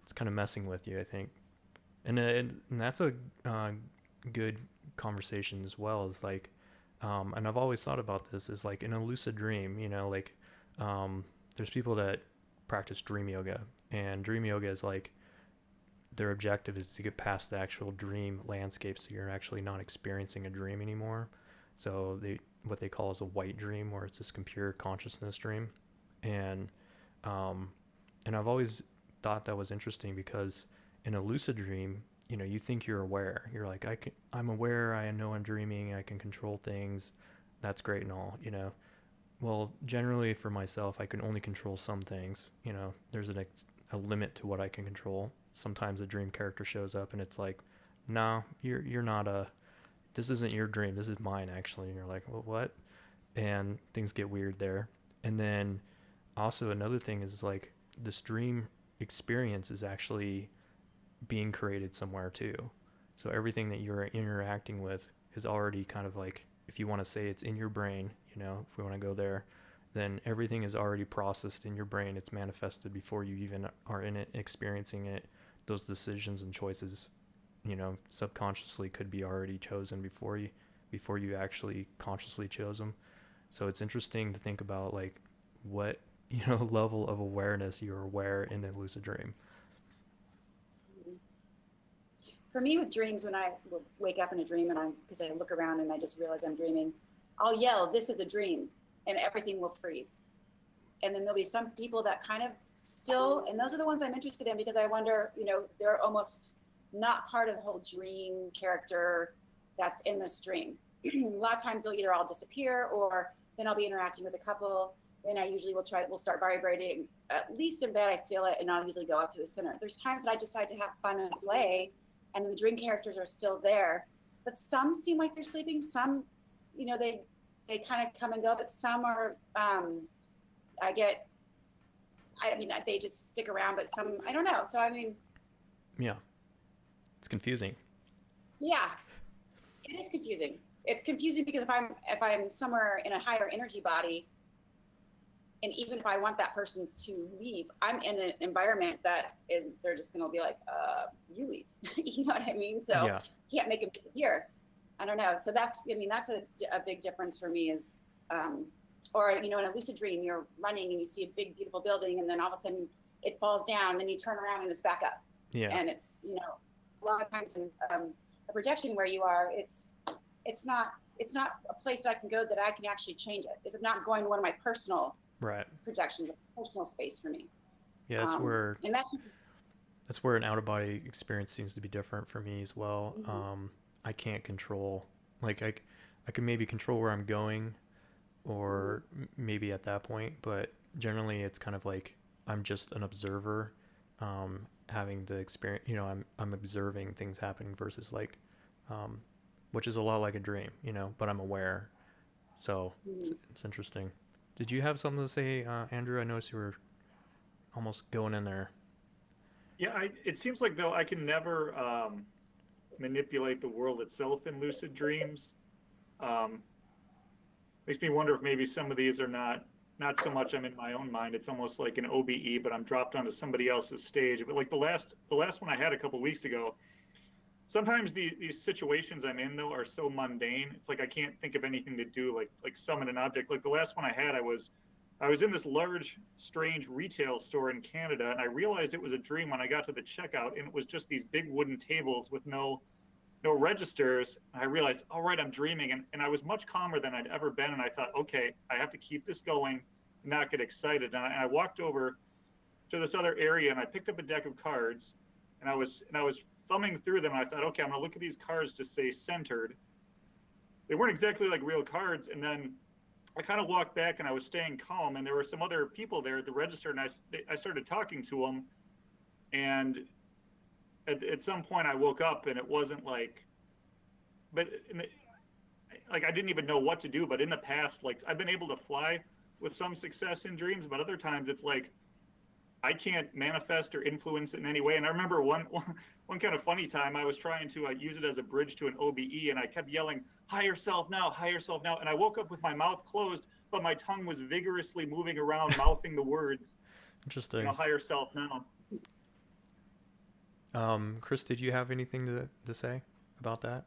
it's kind of messing with you, I think. And that's a good conversation as well. Is like, and I've always thought about this is like in a lucid dream, like, there's people that practice dream yoga, and dream yoga is like their objective is to get past the actual dream landscape, so you're actually not experiencing a dream anymore. So what they call is a white dream, where it's this computer consciousness dream, and um, and I've always thought that was interesting because in a lucid dream, you think you're aware. You're like, I'm aware. I know I'm dreaming. I can control things. That's great and all. Well, generally for myself, I can only control some things. There's a limit to what I can control. Sometimes a dream character shows up and it's like, no, you're not this isn't your dream. This is mine actually. And you're like, well, what? And things get weird there. And then also another thing is like this dream experience is actually being created somewhere too. So everything that you're interacting with is already kind of like, if you want to say it's in your brain, if we want to go there, then everything is already processed in your brain. It's manifested before you even are in it, experiencing it. Those decisions and choices, subconsciously could be already chosen before you actually consciously chose them. So it's interesting to think about like what, level of awareness you're aware in a lucid dream. For me with dreams, when I wake up in a dream because I look around and I just realize I'm dreaming, I'll yell, "This is a dream," and everything will freeze. And then there'll be some people that kind of still, and those are the ones I'm interested in, because I wonder, they're almost not part of the whole dream character that's in this dream. A lot of times they'll either all disappear, or then I'll be interacting with a couple. Then I usually will start vibrating, at least in bed I feel it, and I'll usually go up to the center. There's times that I decide to have fun and play, and the dream characters are still there, but some seem like they're sleeping. Some, they kind of come and go, but some are, they just stick around, but some, I don't know. So, Yeah. It's confusing. yeah, it is confusing. It's confusing because if I'm somewhere in a higher energy body, and even if I want that person to leave, I'm in an environment they're just going to be like, you leave. You know what I mean? So Yeah. Can't make them disappear. I don't know. So that's a big difference for me is, or, in a lucid dream, you're running and you see a big, beautiful building, and then all of a sudden it falls down, then you turn around and it's back up. Yeah. And it's, a lot of times in a projection where you are, it's not a place that I can go that I can actually change it. It's not going to one of my personal Right. projections, personal space for me. Yeah, that's where and that's where an out of body experience seems to be different for me as well. Mm-hmm. I can't control, like I can maybe control where I'm going, or maybe at that point, but generally it's kind of like I'm just an observer, having the experience. I'm observing things happening versus like, which is a lot like a dream, but I'm aware. So it's interesting. Did you have something to say, Andrew? I noticed you were almost going in there. Yeah, it seems like though I can never manipulate the world itself in lucid dreams. Makes me wonder if maybe some of these are not so much I'm in my own mind. It's almost like an OBE, but I'm dropped onto somebody else's stage. But like the last one I had a couple weeks ago, sometimes these situations I'm in though are so mundane. It's like I can't think of anything to do, like summon an object. Like the last one I had, I was in this large, strange retail store in Canada, and I realized it was a dream when I got to the checkout, and it was just these big wooden tables with no registers. And I realized, all right, I'm dreaming, and I was much calmer than I'd ever been. And I thought, okay, I have to keep this going, and not get excited. And I walked over to this other area, and I picked up a deck of cards, and I was thumbing through them. And I thought, okay, I'm gonna look at these cards to say centered. They weren't exactly like real cards, and then I kind of walked back and I was staying calm, and there were some other people there at the register, and I started talking to them, and at some point I woke up and it wasn't like, like I didn't even know what to do. But in the past, like I've been able to fly with some success in dreams, but other times it's like I can't manifest or influence it in any way. And I remember one one kind of funny time, I was trying to use it as a bridge to an OBE, and I kept yelling, higher self now, higher self now. And I woke up with my mouth closed, but my tongue was vigorously moving around, mouthing the words, Interesting. higher self now. Chris, did you have anything to say about that?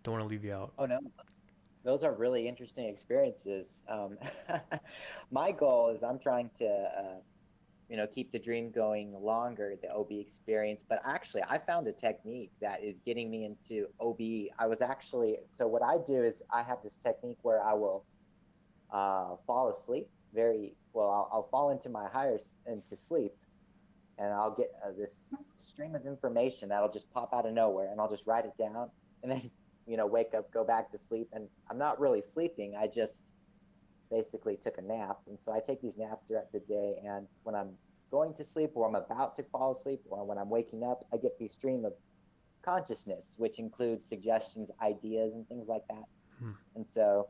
Don't want to leave you out. Oh no, those are really interesting experiences. My goal is I'm trying to, keep the dream going longer, the OB experience. But actually, I found a technique that is getting me into OB. So what I do is I have this technique where I will fall asleep very well. I'll fall into sleep, and I'll get this stream of information that'll just pop out of nowhere, and I'll just write it down, and then wake up, go back to sleep, and I'm not really sleeping. I just basically took a nap. And so I take these naps throughout the day, and when I'm going to sleep or I'm about to fall asleep or when I'm waking up, I get these stream of consciousness, which includes suggestions, ideas, and things like that. And so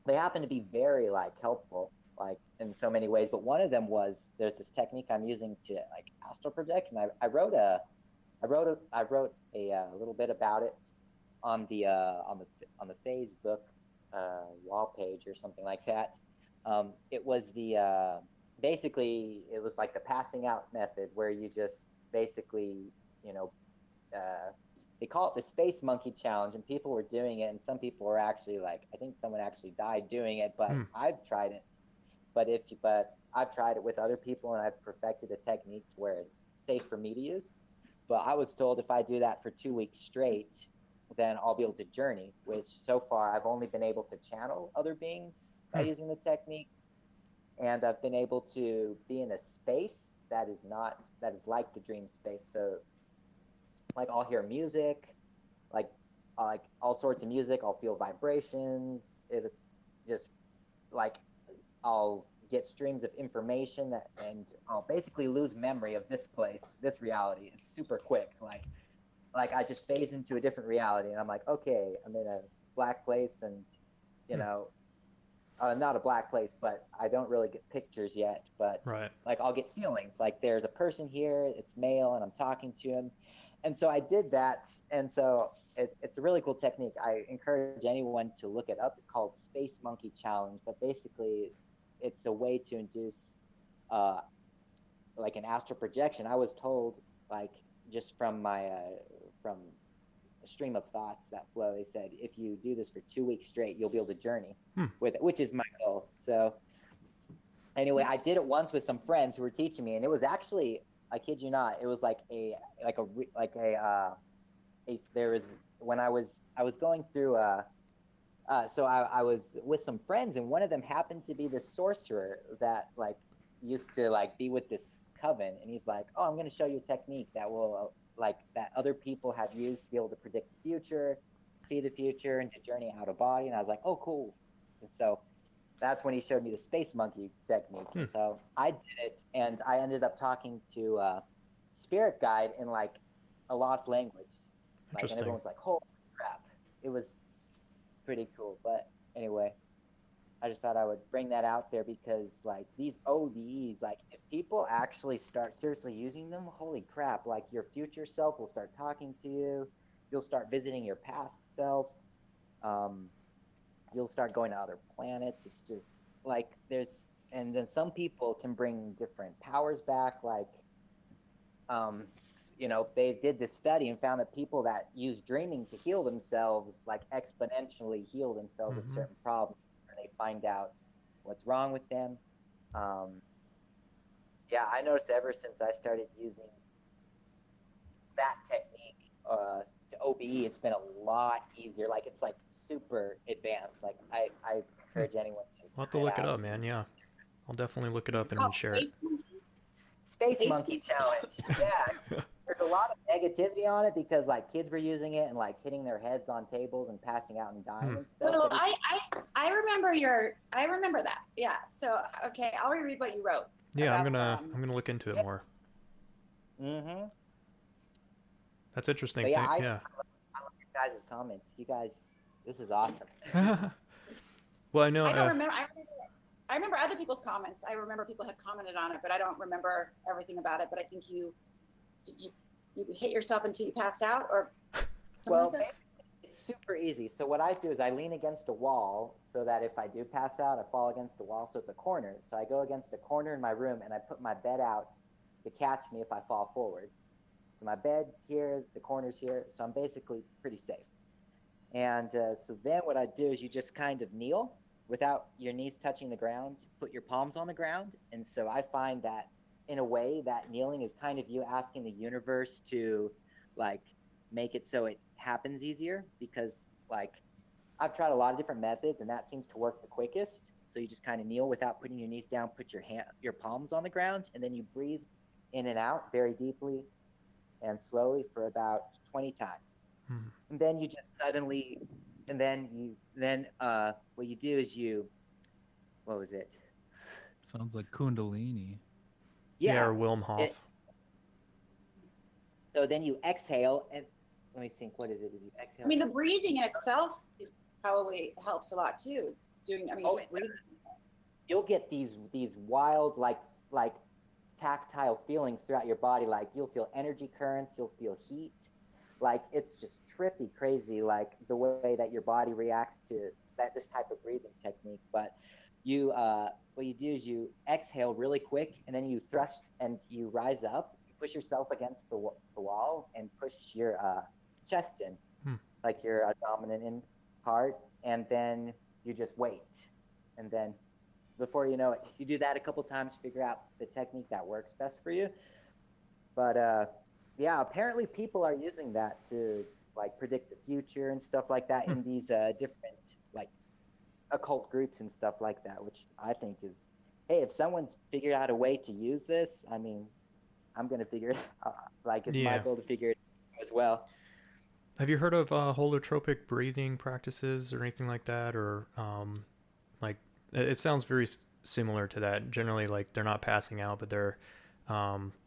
they happen to be very helpful in so many ways. But one of them was, there's this technique I'm using to astral project, and I wrote a little bit about it on the Facebook wall page or something like that. It was basically it was like the passing out method, where you just basically they call it the Space Monkey Challenge, and people were doing it, and some people were actually I think someone actually died doing it, but I've tried it. But I've tried it with other people, and I've perfected a technique where it's safe for me to use. But I was told if I do that for 2 weeks straight, then I'll be able to journey, which so far I've only been able to channel other beings by using the techniques. And I've been able to be in a space that is like the dream space. So I'll hear music, like all sorts of music. I'll feel vibrations. It's just I'll get streams of information and I'll basically lose memory of this place, this reality. It's super quick. I just phase into a different reality, and I'm like, okay, I'm in a black place, and not a black place, but I don't really get pictures yet. But Right. I'll get feelings. There's a person here, it's male, and I'm talking to him, and so I did that, and so it's a really cool technique. I encourage anyone to look it up. It's called Space Monkey Challenge, but basically, it's a way to induce an astral projection. I was told just from my from a stream of thoughts that flow, they said if you do this for 2 weeks straight, you'll be able to journey with it, which is my goal. So anyway, I did it once with some friends who were teaching me, and it was actually, I kid you not, it was there was, when I was going through so I was with some friends, and one of them happened to be this sorcerer that used to be with this coven, and he's like, oh, I'm going to show you a technique that will that other people have used to be able to predict the future, see the future, and to journey out of body. And I was like, oh, cool. And so that's when he showed me the Space Monkey technique. And so I did it, and I ended up talking to a spirit guide in a lost language. And everyone's like, holy crap. It was pretty cool. But anyway, I just thought I would bring that out there, because these OBEs, if people actually start seriously using them, holy crap, your future self will start talking to you. You'll start visiting your past self. You'll start going to other planets. It's just and then some people can bring different powers back. They did this study and found that people that use dreaming to heal themselves, exponentially heal themselves of certain problems. They find out what's wrong with them. I noticed ever since I started using that technique to OBE, it's been a lot easier. It's super advanced. I encourage anyone to. I'll have to look it up, man. Yeah, I'll definitely look it up and share it. Space Monkey Challenge. Yeah. There's a lot of negativity on it, because kids were using it and hitting their heads on tables and passing out and dying and stuff. So I remember that. Yeah. So okay, I'll reread what you wrote. Yeah, I'm gonna look into it more. That's interesting. But I love your guys' comments. You guys, this is awesome. Well, I know. I don't remember. I remember other people's comments. I remember people had commented on it, but I don't remember everything about it. But I think you you hit yourself until you pass out, or something Well, like that? it's super easy. So what I do is I lean against a wall so that if I do pass out, I fall against the wall. So it's a corner. So I go against a corner in my room and I put my bed out to catch me if I fall forward. So my bed's here, the corner's here. So I'm basically pretty safe. And so then what I do is you just kind of kneel without your knees touching the ground, put your palms on the ground. And so I find that in a way that kneeling is kind of you asking the universe to like make it so it happens easier, because like I've tried a lot of different methods and that seems to work the quickest. So you just kind of kneel without putting your knees down, put your palms on the ground, and then you breathe in and out very deeply and slowly for about 20 times. Hmm. And then you just suddenly, and then what you do is what was it? Sounds like Kundalini. Yeah, or Wilm Hof. So then you exhale, and let me think, what is it? Is you exhale? I mean, the breathing in itself is probably helps a lot too. Just breathing. You'll get these wild like tactile feelings throughout your body. Like you'll feel energy currents, you'll feel heat. Like it's just trippy crazy, like the way that your body reacts to this type of breathing technique. But you what you do is you exhale really quick, and then you thrust and you rise up, you push yourself against the wall and push your chest in, like your dominant in part, and then you just wait. And then before you know it, you do that a couple times, figure out the technique that works best for you. But yeah, apparently people are using that to like predict the future and stuff like that in these different like occult groups and stuff like that, which I think is, hey, if someone's figured out a way to use this, I mean, I'm gonna figure it out. Like it's my goal to figure it out as well. Have you heard of holotropic breathing practices or anything like that? Or like it sounds very similar to that. Generally, like they're not passing out, but they're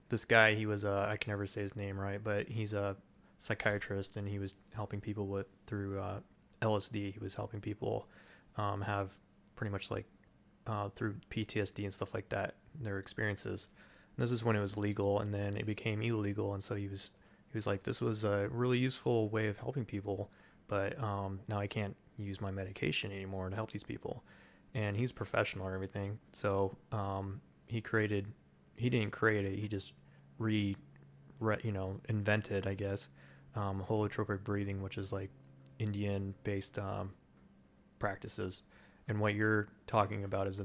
this guy. He was I can never say his name right, but he's a psychiatrist, and he was helping people through LSD. He was helping people have pretty much like through PTSD and stuff like that, their experiences. And this is when it was legal, and then it became illegal, and so he was like, this was a really useful way of helping people, but now I can't use my medication anymore to help these people. And he's professional and everything, so he didn't create it, he just invented, I guess, holotropic breathing, which is like Indian based practices. And what you're talking about is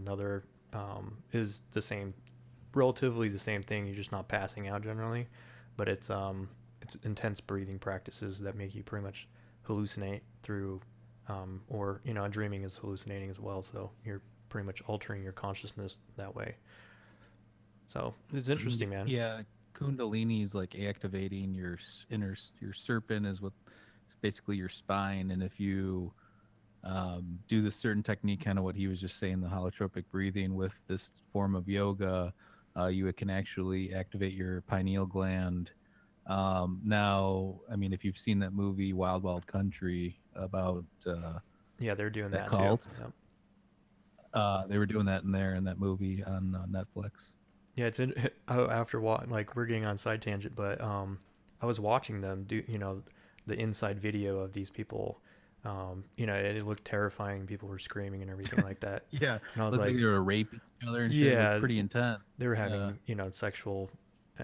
is the same, relatively the same thing. You're just not passing out generally, but it's intense breathing practices that make you pretty much hallucinate through, or dreaming is hallucinating as well. So you're pretty much altering your consciousness that way. So it's interesting, man. Yeah, Kundalini is like activating your your serpent is what it's basically your spine, and if you do this certain technique, kind of what he was just saying, the holotropic breathing with this form of yoga, you can actually activate your pineal gland. Now, I mean, if you've seen that movie Wild Wild Country about Yeah, they're doing that cult, too. Yep. they were doing that in that movie on Netflix. Yeah, after like we're getting on side tangent, but I was watching them do the inside video of these people. It looked terrifying. People were screaming and everything like that. Yeah, and I was like, they were raping each other and shit. It was pretty intense. They were having sexual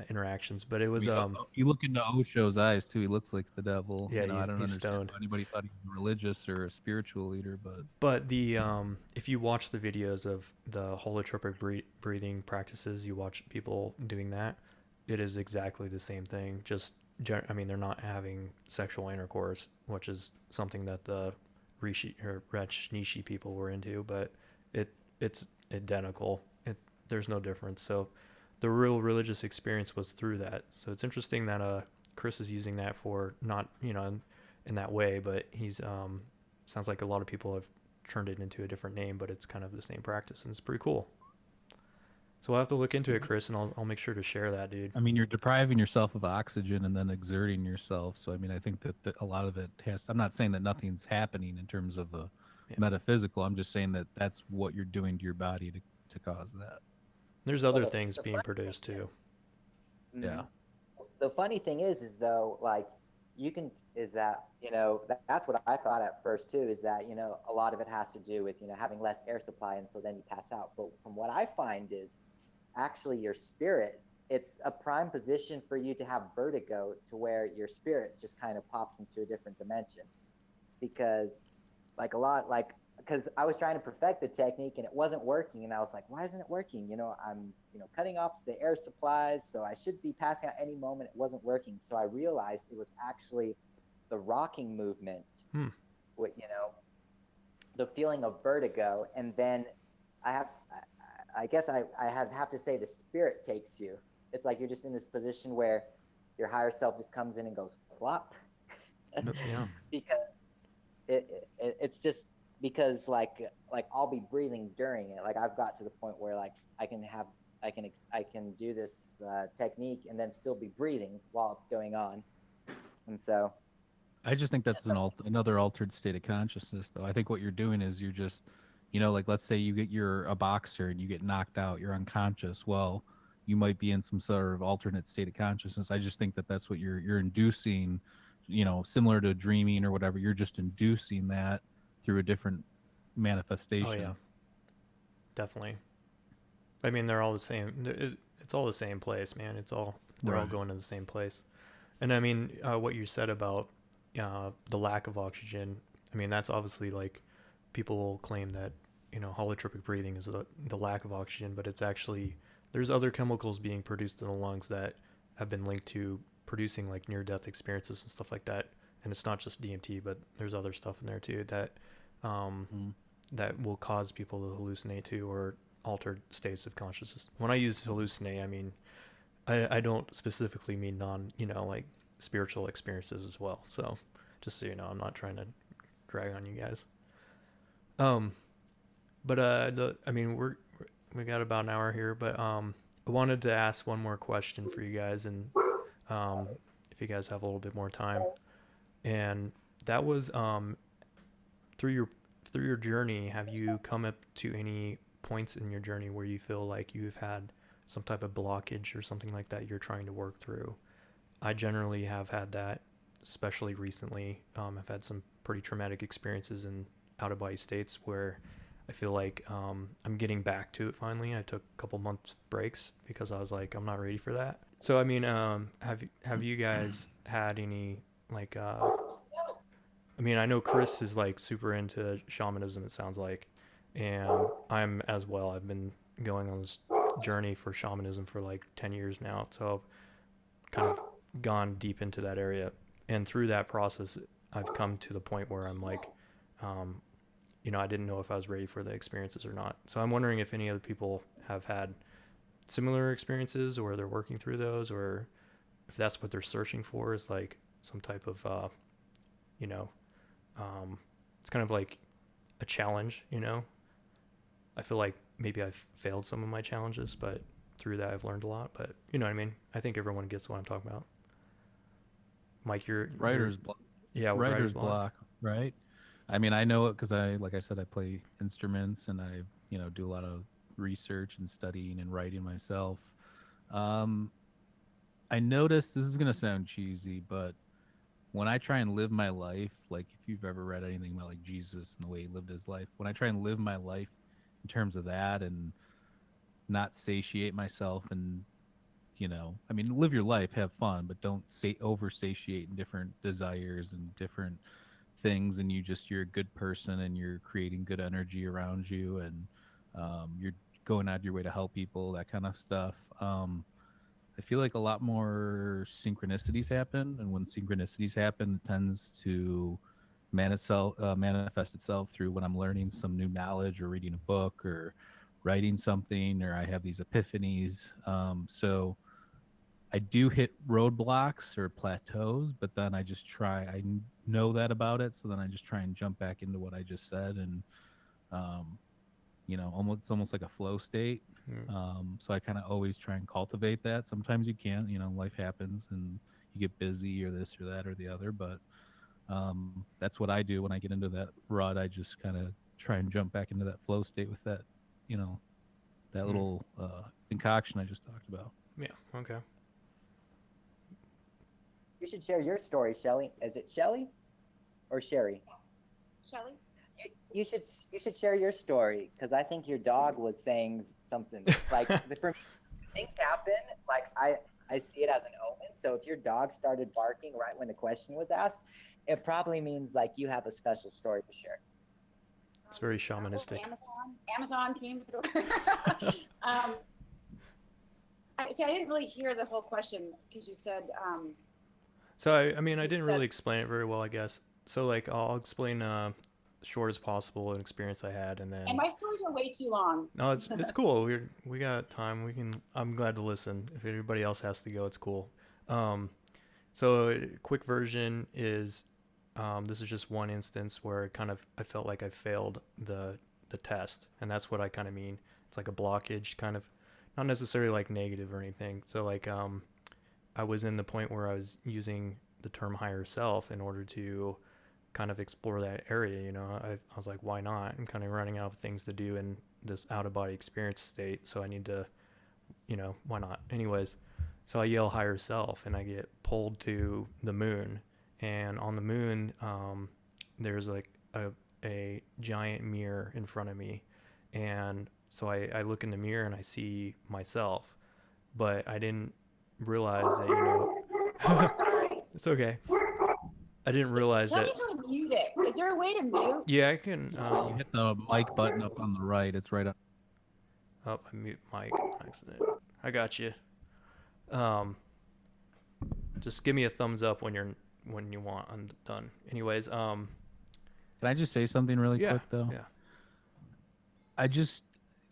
interactions, but it was you look into Osho's eyes too. He looks like the devil. Yeah, I don't understand stoned. why anybody thought he was religious or a spiritual leader, but the if you watch the videos of the holotropic breathing practices, you watch people doing that, it is exactly the same thing. Just they're not having sexual intercourse, which is something that the Rishi or Nishi people were into, but it's identical. There's no difference. So the real religious experience was through that. So it's interesting that Chris is using that for not in that way, but he's sounds like a lot of people have turned it into a different name, but it's kind of the same practice, and it's pretty cool. So we'll have to look into it, Chris, and I'll make sure to share that, dude. I mean, you're depriving yourself of oxygen and then exerting yourself. So I mean, I think that a lot of it has. I'm not saying that nothing's happening in terms of the metaphysical. I'm just saying that that's what you're doing to your body to cause that. There's other things being produced too. Yeah. the funny thing is though, like you can, is that, that's what I thought at first too, is that, a lot of it has to do with, having less air supply. And so then you pass out. But from what I find is actually your spirit, it's a prime position for you to have vertigo, to where your spirit just kind of pops into a different dimension. Because because I was trying to perfect the technique and it wasn't working, and I was like, why isn't it working? I'm cutting off the air supplies, so I should be passing out any moment. It wasn't working, so I realized it was actually the rocking movement, with the feeling of vertigo. And then I guess I have to say the spirit takes you. It's like you're just in this position where your higher self just comes in and goes plop. Yeah. Because it's just because like I'll be breathing during it. Like I've got to the point where like I can do this technique and then still be breathing while it's going on. And so I just think that's another altered state of consciousness, though. I think what you're doing is you're just, like let's say you're a boxer and you get knocked out, you're unconscious. Well, you might be in some sort of alternate state of consciousness. I just think that that's what you're inducing, similar to dreaming or whatever. You're just inducing that through a different manifestation. Oh yeah, definitely. I mean, they're all the same. It's all the same place, man. They're all Right. going to the same place. And I mean, what you said about the lack of oxygen. I mean, that's obviously like people will claim that holotropic breathing is the lack of oxygen, but it's actually there's other chemicals being produced in the lungs that have been linked to producing like near-death experiences and stuff like that. And it's not just DMT, but there's other stuff in there too that that will cause people to hallucinate too, or altered states of consciousness. When I use hallucinate, I mean I don't specifically mean like spiritual experiences as well. So just so you know, I'm not trying to drag on you guys. But I mean we got about an hour here, but I wanted to ask one more question for you guys, and if you guys have a little bit more time, and that was through your journey, have you come up to any points in your journey where you feel like you've had some type of blockage or something like that you're trying to work through? I generally have had that, especially recently. I've had some pretty traumatic experiences in out of body states where I feel like I'm getting back to it finally. I took a couple months breaks because I was like, I'm not ready for that. So I mean, have you guys had any like I mean, I know Chris is like super into shamanism, it sounds like, and I'm as well. I've been going on this journey for shamanism for like 10 years now, so I've kind of gone deep into that area. And through that process, I've come to the point where I'm like, um, I didn't know if I was ready for the experiences or not. So I'm wondering if any other people have had similar experiences, or they're working through those, or if that's what they're searching for is like some type of, you know, it's kind of like a challenge. I feel like maybe I've failed some of my challenges, but through that I've learned a lot. But you know what I mean? I think everyone gets what I'm talking about. Mike, Writer's block. Yeah, with Writer's block, right? I mean, I know it because like I said, I play instruments and I, do a lot of research and studying and writing myself. I noticed, this is gonna sound cheesy, but when I try and live my life, like if you've ever read anything about like Jesus and the way he lived his life, when I try and live my life in terms of that and not satiate myself and I mean, live your life, have fun, but don't over satiate in different desires and different things. And you're a good person and you're creating good energy around you, and you're going out of your way to help people, that kind of stuff. I feel like a lot more synchronicities happen, and when synchronicities happen, it tends to manifest itself through when I'm learning some new knowledge or reading a book or writing something, or I have these epiphanies. So I do hit roadblocks or plateaus, but then I just try. Know that about it, so then I just try and jump back into what I just said, and it's almost like a flow state. So I kind of always try and cultivate that. Sometimes you can't. Life happens, and you get busy or this or that or the other. But that's what I do when I get into that rut. I just kind of try and jump back into that flow state with that, that little concoction I just talked about. Yeah. Okay. You should share your story, Shelly. Is it Shelly or Sherry? Shelly? You should share your story because I think your dog was saying something like for me, things happen. Like I see it as an omen. So if your dog started barking right when the question was asked, it probably means like you have a special story to share. It's very Apple's shamanistic. Amazon came to the door. I didn't really hear the whole question because you said. So I mean, I You didn't said- really explain it very well, I guess. So like, I'll explain short as possible an experience I had, and then. And my stories are way too long. No, it's cool. We got time. We can. I'm glad to listen. If anybody else has to go, it's cool. So a quick version is, this is just one instance where I felt like I failed the test, and that's what I kind of mean. It's like a blockage, kind of, not necessarily like negative or anything. So like, I was in the point where I was using the term higher self in order to kind of explore that area. You know, I was like, why not? I'm kind of running out of things to do in this out of body experience state, so I need to, you know, why not? Anyways, so I yell higher self, and I get pulled to the moon, and on the moon, there's like a giant mirror in front of me, and so I look in the mirror and I see myself, but I didn't realize that, you know. I'm sorry. It's okay. I didn't realize Tell that. me how to mute it. Is there a way to mute? Yeah, I can. You hit the mic button up on the right. It's right up. Oh, I mute mic on accident. I got you. Just give me a thumbs up when you want. I'm done. Anyways, Can I just say something really yeah, quick though? yeah. I just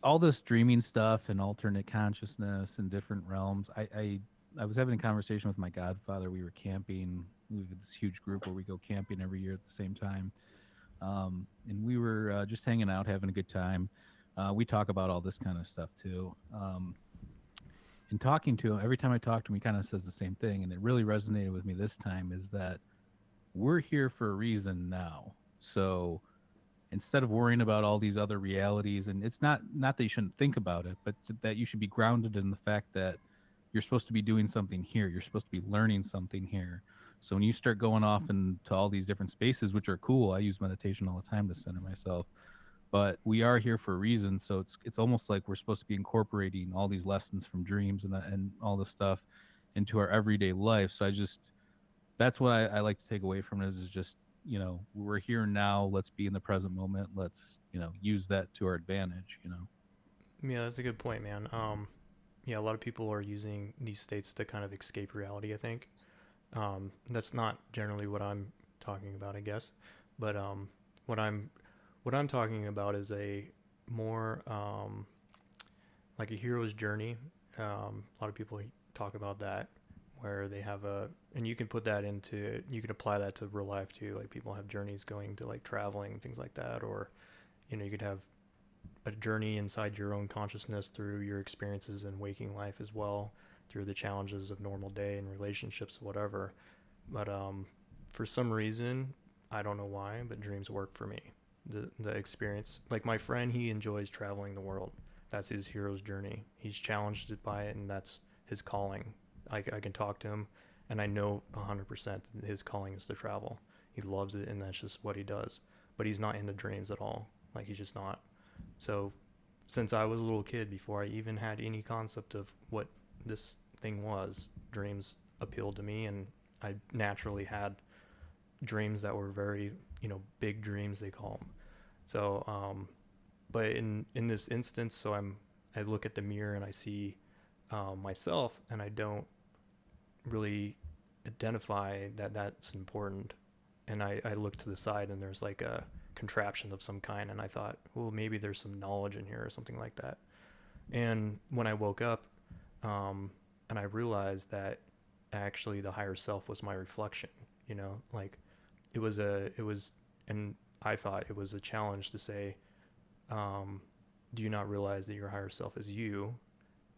all this dreaming stuff and alternate consciousness and different realms. I was having a conversation with my godfather. We were camping. We have this huge group where we go camping every year at the same time, and we were just hanging out, having a good time. We talk about all this kind of stuff too. And talking to him, every time I talk to him, he kind of says the same thing, and it really resonated with me this time. Is that we're here for a reason now. So instead of worrying about all these other realities, and it's not that you shouldn't think about it, but that you should be grounded in the fact that you're supposed to be doing something here. You're supposed to be learning something here. So when you start going off into all these different spaces, which are cool, I use meditation all the time to center myself. But we are here for a reason. So it's almost like we're supposed to be incorporating all these lessons from dreams and all this stuff into our everyday life. So that's what I like to take away from it is just, you know, we're here now. Let's be in the present moment. Let's, you know, use that to our advantage, you know. Yeah, that's a good point, man. Yeah, a lot of people are using these states to kind of escape reality, I think. That's not generally what I'm talking about, I guess. But what I'm talking about is a more like a hero's journey. A lot of people talk about that, where they have and you can you can apply that to real life too. Like people have journeys going to like traveling, things like that, or, you know, you could have a journey inside your own consciousness through your experiences in waking life as well, through the challenges of normal day and relationships, whatever. But for some reason, I don't know why, but dreams work for me. The experience, like my friend, he enjoys traveling the world. That's his hero's journey. He's challenged by it, and that's his calling. I can talk to him, and I know 100% that his calling is to travel. He loves it, and that's just what he does. But he's not into dreams at all. Like, he's just not. So since I was a little kid, before I even had any concept of what this thing was, dreams appealed to me, and I naturally had dreams that were very, you know, big dreams, they call them. So but in this instance, so I look at the mirror and I see myself, and I don't really identify that that's important. And I look to the side, and there's like a contraption of some kind, and I thought, well, maybe there's some knowledge in here or something like that. And when I woke up, and I realized that actually the higher self was my reflection, you know, like it was, and I thought it was a challenge to say, do you not realize that your higher self is you?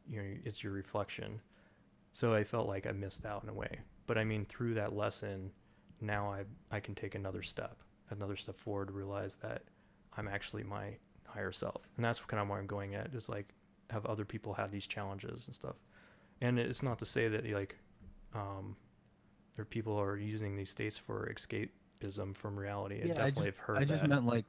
You know, it's your reflection. So I felt like I missed out in a way. But I mean, through that lesson, now I can take another step forward to realize that I'm actually my higher self. And that's kind of where I'm going at, is like, have other people had these challenges and stuff. And it's not to say that like, there are people who are using these states for escapism from reality. I Yeah, definitely have heard I just that. meant like,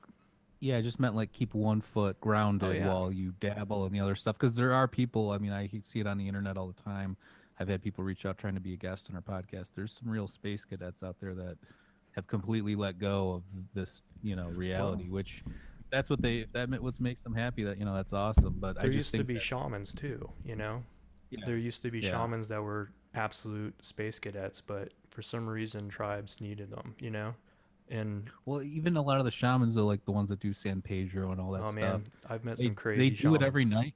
yeah, I just meant like keep one foot grounded yeah. while you dabble in the other stuff. Because there are people, I mean, I see it on the internet all the time. I've had people reach out trying to be a guest on our podcast. There's some real space cadets out there that have completely let go of this, reality, which that's what what makes them happy. That, that's awesome. But I There just used to think be that, shamans too, yeah, There used to be yeah. shamans that were absolute space cadets, but for some reason tribes needed them. And Well, even a lot of the shamans are like the ones that do San Pedro and all that oh stuff. man, I've met They some they crazy do it every shamans. night.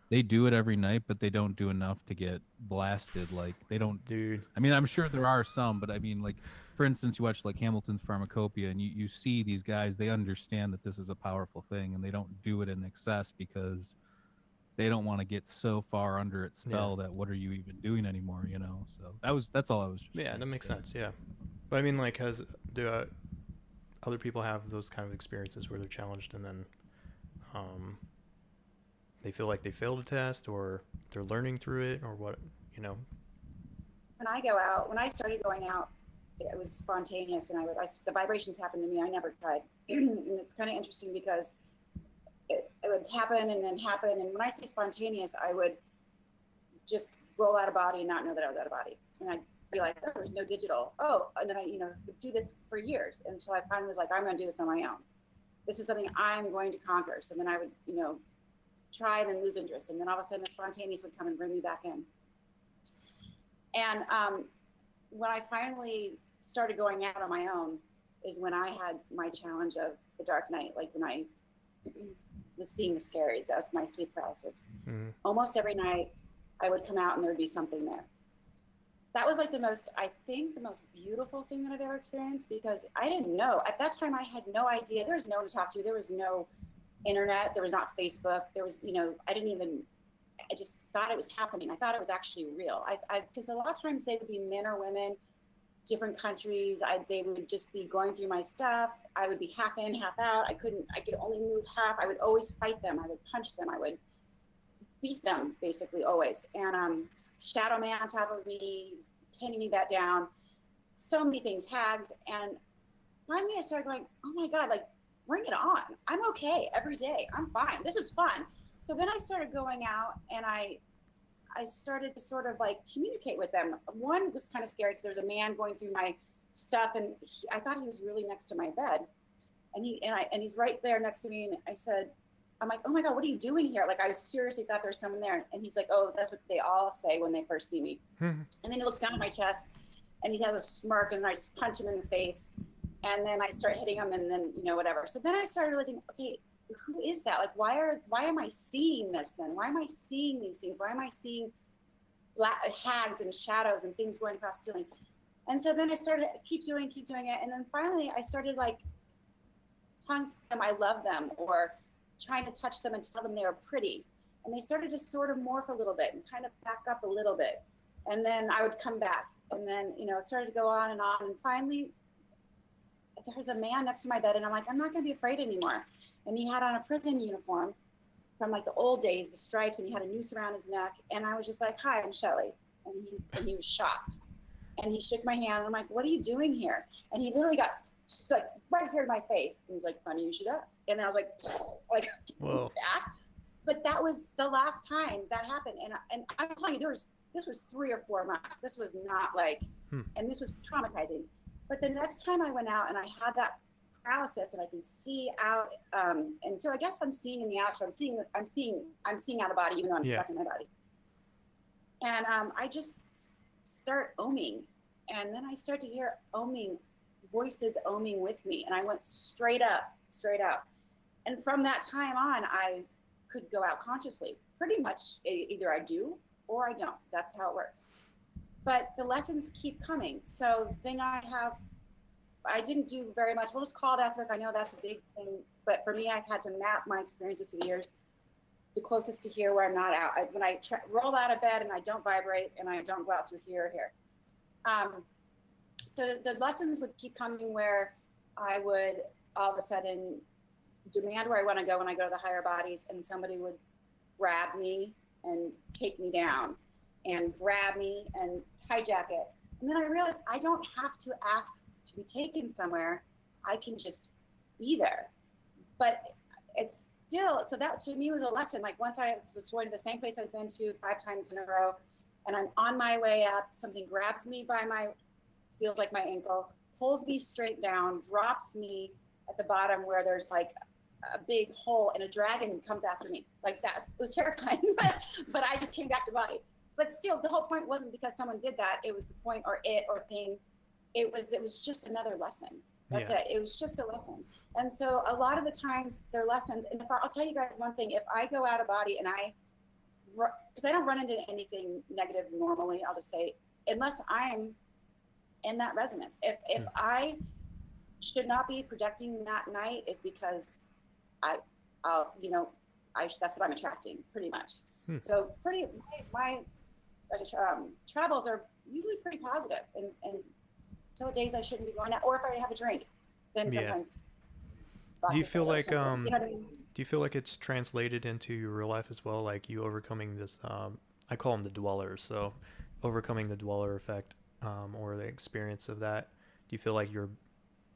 They do it every night, but they don't do enough to get blasted. Like they don't. Dude, I mean, I'm sure there are some, but I mean, like for instance, you watch like Hamilton's Pharmacopoeia, and you see these guys. They understand that this is a powerful thing, and they don't do it in excess because they don't want to get so far under its spell that what are you even doing anymore? So that's all I was. Just yeah, trying that to makes say. sense. Yeah, but I mean, like, do other people have those kind of experiences where they're challenged and then they feel like they failed a test or they're learning through it or what? When I started going out, it was spontaneous, and the vibrations happened to me. I never tried, and it's kind of interesting because it would happen and then happen. And when I say spontaneous, I would just roll out of body and not know that I was out of body, and I'd be like, oh, there's no digital. Oh, and then I, would do this for years until I finally was like, I'm going to do this on my own. This is something I'm going to conquer. So then I would, try and then lose interest, and then all of a sudden, a spontaneous would come and bring me back in. And when I finally started going out on my own is when I had my challenge of the dark night, like when I was seeing the scaries. That was my sleep paralysis. Mm-hmm. Almost every night I would come out and there would be something there. That was like the most beautiful thing that I've ever experienced, because I didn't know. At that time, I had no idea. There was no one to talk to. There was no internet. There was not Facebook. There was, I just thought it was happening. I thought it was actually real. Because a lot of times they would be men or women, different countries. They would just be going through my stuff. I would be half in, half out. I could only move half. I would always fight them. I would punch them. I would beat them, basically, always. And shadow man on top of me, pinning me back down. So many things, hags. And finally I started going, oh my God, like, bring it on. I'm okay every day. I'm fine. This is fun. So then I started going out and I started to sort of like communicate with them. One was kind of scary because there was a man going through my stuff, and I thought he was really next to my bed, and he's right there next to me. And I'm like, oh my God, what are you doing here? Like, I seriously thought there was someone there. And he's like, oh, that's what they all say when they first see me. And then he looks down at my chest and he has a smirk, and I just punch him in the face. And then I start hitting him, and then, whatever. So then I started realizing, okay, who is that? Like, why am I seeing this then? Why am I seeing these things? Why am I seeing hags and shadows and things going across the ceiling? And so then I started to keep doing it. And then finally I started like telling them I love them, or trying to touch them and tell them they were pretty. And they started to sort of morph a little bit and kind of back up a little bit. And then I would come back, and then, it started to go on. And finally there was a man next to my bed, and I'm like, I'm not going to be afraid anymore. And he had on a prison uniform from like the old days, the stripes, and he had a noose around his neck. And I was just like, hi, I'm Shelly. And he was shocked. And he shook my hand, and I'm like, what are you doing here? And he literally got just like right here in my face. And he's like, funny you should ask. And I was like, Whoa. back. But that was the last time that happened. And I'm telling you, this was 3 or 4 months. This was not like, and this was traumatizing. But the next time I went out and I had that paralysis and I can see out, and so I guess I'm seeing in the astral. I'm seeing out of body, even though I'm stuck in my body. And I just start oming, and then I start to hear voices oming with me, and I went straight up. And from that time on, I could go out consciously. Pretty much, either I do or I don't. That's how it works. But the lessons keep coming. So then I didn't do very much. We'll just call it etheric. I know that's a big thing, but for me, I've had to map my experiences through the years, the closest to here where I'm not out. When I roll out of bed and I don't vibrate and I don't go out through here or here. So the lessons would keep coming where I would all of a sudden demand where I want to go when I go to the higher bodies, and somebody would grab me and take me down, and grab me and hijack it. And then I realized I don't have to ask to be taken somewhere. I can just be there. But it's still, so that to me was a lesson. Like once I was going to the same place I'd been to 5 times in a row, and I'm on my way up, something grabs me by my, feels like my ankle, pulls me straight down, drops me at the bottom where there's like a big hole, and a dragon comes after me. Like that was terrifying, but I just came back to body. But still, the whole point wasn't because someone did that. It was the point or it or thing. It was just another lesson. That's Yeah. it. It was just a lesson. And so a lot of the times they're lessons. And if I'll tell you guys one thing, if I go out of body and because I don't run into anything negative normally, I'll just say, unless I'm in that resonance. If I should not be projecting that night is because that's what I'm attracting pretty much. So my travels are usually pretty positive, and until days I shouldn't be going out, or if I have a drink, then Yeah. sometimes. Do you feel vodka or like something, you know what I mean? do you feel like it's translated into your real life as well? Like you overcoming this, I call them the dwellers. So overcoming the dweller effect, or the experience of that. Do you feel like you're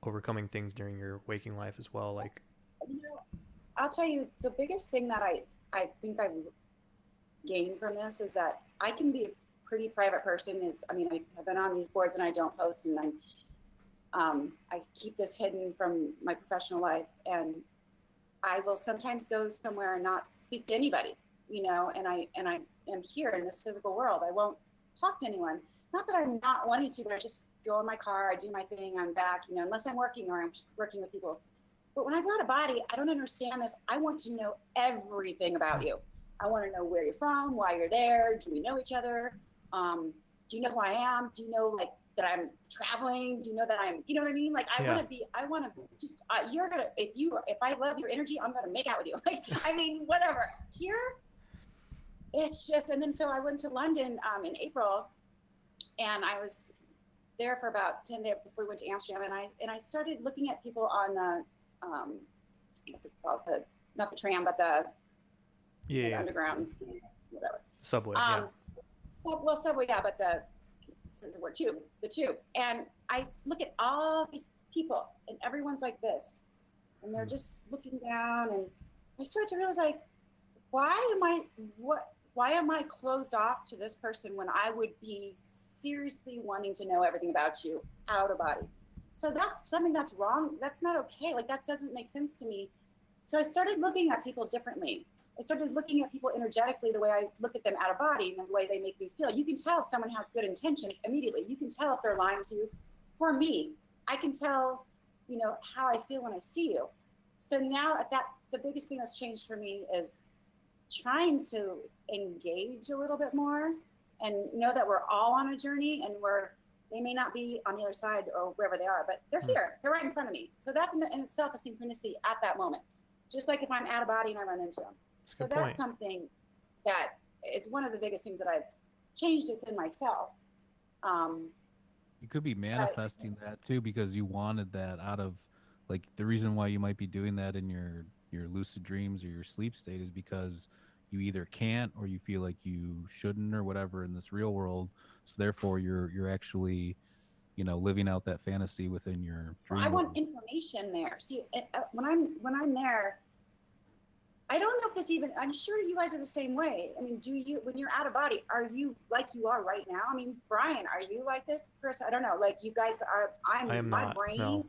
overcoming things during your waking life as well? Like, I'll tell you the biggest thing that I think I've gained from this is that I can be a pretty private person. I've been on these boards and I don't post, and I keep this hidden from my professional life, and I will sometimes go somewhere and not speak to anybody, and I am here in this physical world. I won't talk to anyone. Not that I'm not wanting to, but I just go in my car, I do my thing, I'm back, unless I'm working or I'm working with people. But when I go out of body, I don't understand this. I want to know everything about you. I want to know where you're from, why you're there. Do we know each other? Do you know who I am? Do you know that I'm traveling? Do you know that you know what I mean? Like I want to just, if I love your energy, I'm going to make out with you. Whatever. Here, it's just, and then so I went to London in April, and I was there for about 10 days before we went to Amsterdam, and I started looking at people on the what's it called? Not the tram, but the underground, whatever. Subway. Subway, yeah, but the tube. And I look at all these people, and everyone's like this, and they're just looking down, and I start to realize, like, why am I closed off to this person when I would be seriously wanting to know everything about you out of body? So that's something that's wrong. That's not okay. Like that doesn't make sense to me. So I started looking at people differently. I started looking at people energetically the way I look at them out of body and the way they make me feel. You can tell if someone has good intentions immediately. You can tell if they're lying to you. For me, I can tell, how I feel when I see you. So now the biggest thing that's changed for me is trying to engage a little bit more and know that we're all on a journey, and they may not be on the other side or wherever they are, but they're here. They're right in front of me. So that's in itself a synchronicity at that moment. Just like if I'm out of body and I run into them. So that's something that is one of the biggest things that I've changed within myself. You could be manifesting that too, because you wanted that out of, like, the reason why you might be doing that in your lucid dreams or your sleep state is because you either can't or you feel like you shouldn't or whatever in this real world. So therefore you're actually, living out that fantasy within your dream. I want information there. See, when I'm there, I don't know if this even, I'm sure you guys are the same way. When you're out of body, are you like you are right now? Brian, are you like this? Chris, I don't know. Like you guys are, I am my not, brain, no.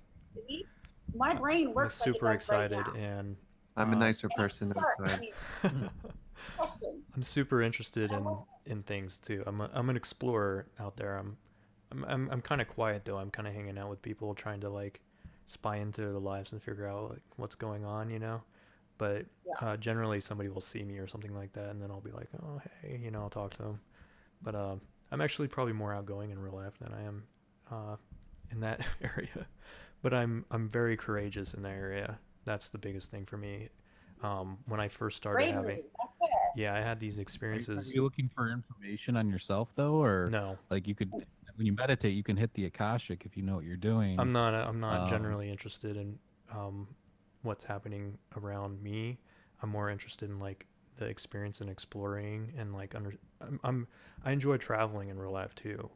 My brain works I'm like super it does excited, right now. and I'm a nicer person outside. I'm super interested in things too. I'm an explorer out there. I'm kind of quiet though. I'm kind of hanging out with people, trying to like spy into their lives and figure out like what's going on, But generally, somebody will see me or something like that, and then I'll be like, "Oh, hey," I'll talk to them. But I'm actually probably more outgoing in real life than I am in that area. But I'm very courageous in that area. That's the biggest thing for me. When I first started I had these experiences. Are you looking for information on yourself though, or No? like you could, when you meditate, you can hit the Akashic if you know what you're doing. I'm not generally interested in what's happening around me. I'm more interested in like the experience and exploring and like I enjoy traveling in real life too.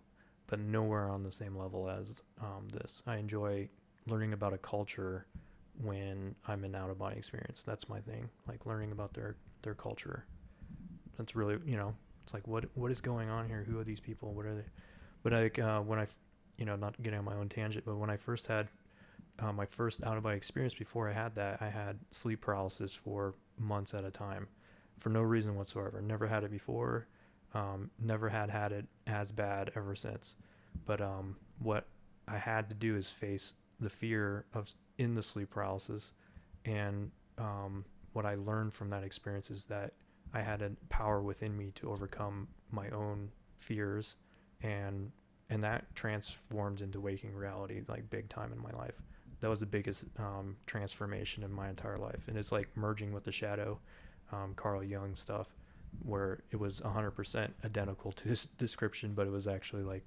but nowhere on the same level as this. I enjoy learning about a culture when I'm in out of body experience. That's my thing. Like learning about their culture. That's really, it's like what is going on here? Who are these people? What are they? But like when not getting on my own tangent, but when I first had my first out of body experience, before I had that, I had sleep paralysis for months at a time, for no reason whatsoever. Never had it before. Never had it as bad ever since. But what I had to do is face the fear of in the sleep paralysis, and what I learned from that experience is that I had a power within me to overcome my own fears, and that transformed into waking reality, like big time in my life. That was the biggest transformation in my entire life, and it's like merging with the shadow, Carl Jung stuff, where it was 100% identical to his description, but it was actually like,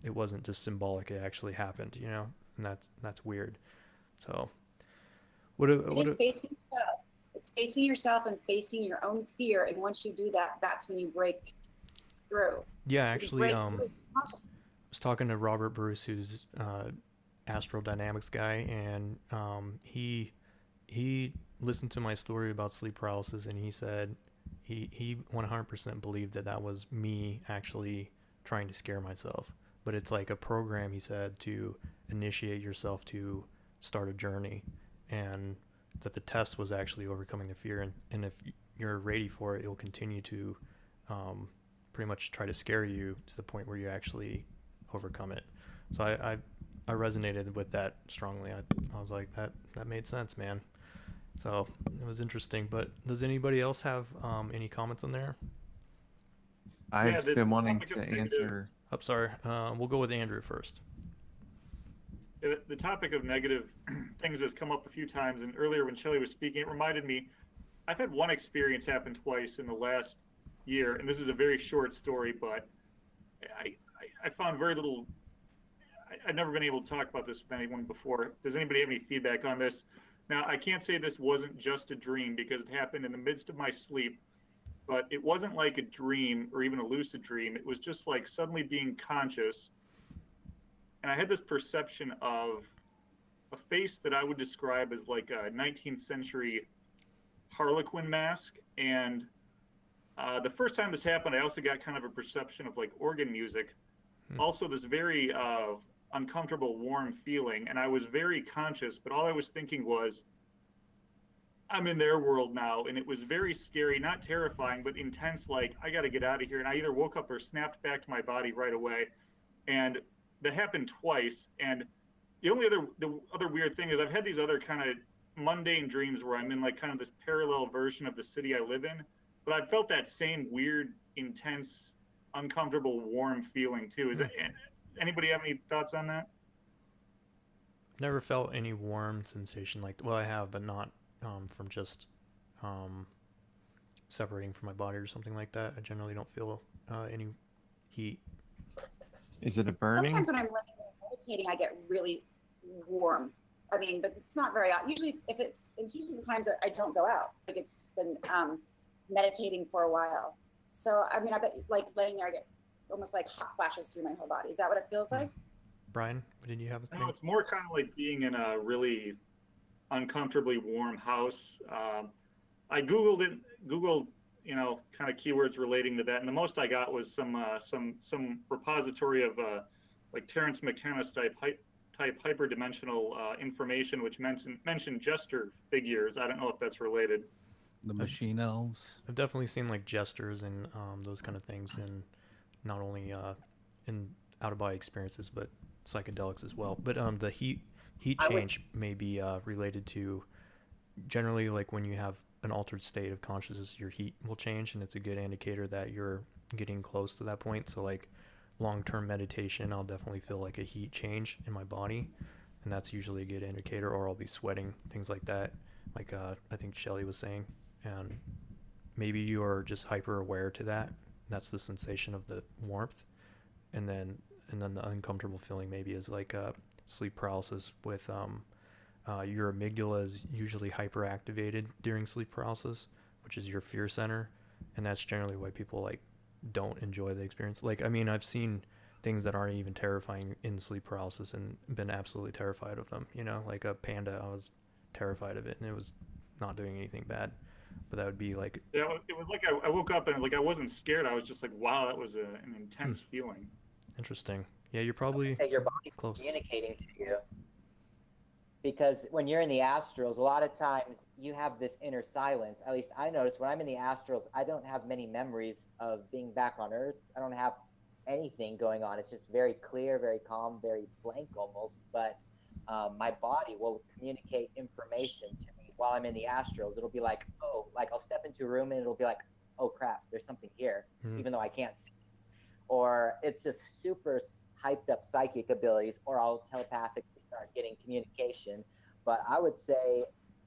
it wasn't just symbolic, it actually happened, and that's weird. So It is facing yourself. It's facing yourself and facing your own fear, and once you do that, that's when you break through. Yeah, actually, I Consciousness. was talking to Robert Bruce, who's astrodynamics guy, and he listened to my story about sleep paralysis, and he said he 100% believed that was me actually trying to scare myself. But it's like a program, he said, to initiate yourself to start a journey, and that the test was actually overcoming the fear, and if you're ready for it, it'll continue to pretty much try to scare you to the point where you actually overcome it. So I resonated with that strongly. I was like, that made sense, man. So it was interesting. But does anybody else have any comments on there? I've the been wanting topic to of negative- answer. I'm sorry. We'll go with Andrew first. The topic of negative things has come up a few times, and earlier when Shelley was speaking, it reminded me, I've had one experience happen twice in the last year, and this is a very short story, but I found very little. I've never been able to talk about this with anyone before. Does anybody have any feedback on this? Now, I can't say this wasn't just a dream because it happened in the midst of my sleep, but it wasn't like a dream or even a lucid dream. It was just like suddenly being conscious. And I had this perception of a face that I would describe as like a 19th century Harlequin mask. And the first time this happened, I also got kind of a perception of like organ music. Also, this very uncomfortable, warm feeling. And I was very conscious, but all I was thinking was, I'm in their world now. And it was very scary, not terrifying, but intense, like, I got to get out of here. And I either woke up or snapped back to my body right away. And that happened twice. And the other weird thing is I've had these other kind of mundane dreams where I'm in like kind of this parallel version of the city I live in, but I felt that same weird, intense, uncomfortable, warm feeling too. Is anybody have any thoughts on that? Never felt any warm sensation like, well, I have, but not from just separating from my body or something like that. I generally don't feel any heat. Is it a burning? Sometimes when I'm laying there meditating, I get really warm. I mean, but it's not very out. Usually, it's usually the times that I don't go out. Like it's been meditating for a while. So I mean, I bet like laying there, I get almost like hot flashes through my whole body. Is that what it feels like? Brian, did you have a thing? No, it's more kind of like being in a really uncomfortably warm house. I Googled it, kind of keywords relating to that, and the most I got was some repository of like Terence McKenna's type hyperdimensional information, which mentioned gesture figures. I don't know if that's related. The machine elves. I've definitely seen like gestures and those kind of things, in not only in out of body experiences, but psychedelics as well. But the heat change may be related to, generally, like when you have an altered state of consciousness, your heat will change, and it's a good indicator that you're getting close to that point. So like long-term meditation, I'll definitely feel like a heat change in my body, and that's usually a good indicator. Or I'll be sweating, things like that, like I think Shelley was saying. And maybe you're just hyper aware to that. That's the sensation of the warmth, and then the uncomfortable feeling maybe is like sleep paralysis with your amygdala is usually hyperactivated during sleep paralysis, which is your fear center, and that's generally why people like don't enjoy the experience. Like, I mean, I've seen things that aren't even terrifying in sleep paralysis and been absolutely terrified of them. You know, like a panda, I was terrified of it, and it was not doing anything bad. But that would be like Yeah, it was like I woke up and like I wasn't scared. I was just like, wow, that was an intense feeling. interesting. Yeah, you're probably That your body's close. communicating to you. Because when you're in the astrals, a lot of times you have this inner silence. At least I notice when I'm in the astrals, I don't have many memories of being back on Earth. I don't have anything going on. It's just very clear, very calm, very blank almost. But my body will communicate information to me while I'm in the astrals. It'll be like, oh, like I'll step into a room and it'll be like, oh crap, there's something here, even though I can't see it. Or it's just super hyped up psychic abilities, or I'll telepathically start getting communication. But I would say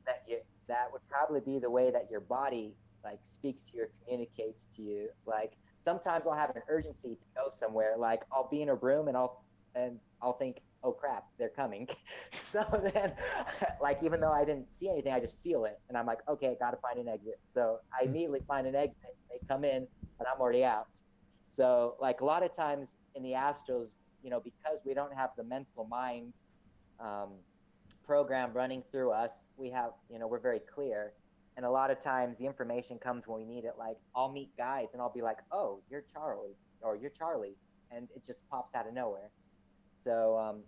that that would probably be the way that your body like speaks to you or communicates to you. Like sometimes I'll have an urgency to go somewhere. Like I'll be in a room and I'll think, oh crap, they're coming. So then, like even though I didn't see anything, I just feel it, and I'm like, okay, I gotta find an exit. So I immediately find an exit. They come in, but I'm already out. So like a lot of times in the astrals, because we don't have the mental mind program running through us, we're very clear. And a lot of times the information comes when we need it. Like I'll meet guides and I'll be like, oh, you're Charlie, or you're Charlie. And it just pops out of nowhere. So,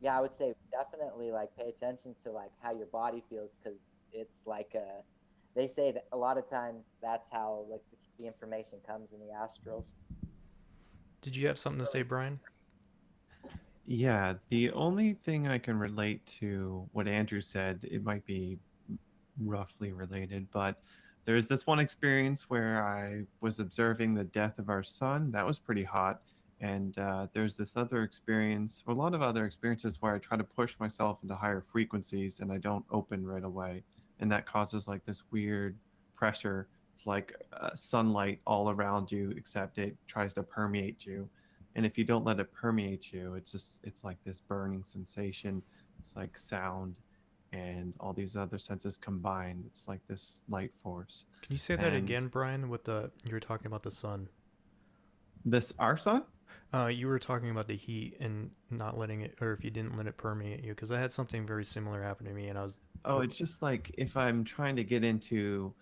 yeah, I would say definitely like pay attention to like how your body feels. Cause it's like, they say that a lot of times that's how like the information comes in the astrals. Did you have something to say, Brian? Yeah, the only thing I can relate to what Andrew said, it might be roughly related, but there's this one experience where I was observing the death of our son. That was pretty hot. And there's this other experience, a lot of other experiences where I try to push myself into higher frequencies and I don't open right away. And that causes like this weird pressure. It's like sunlight all around you, except it tries to permeate you. And if you don't let it permeate you, it's like this burning sensation. It's like sound and all these other senses combined. It's like this light force. Can you say that And again, Brian? With the you were talking about the sun. this our sun? You were talking about the heat and not letting it, or if you didn't let it permeate you, because I had something very similar happen to me, and I was. Oh, it's just like if I'm trying to get into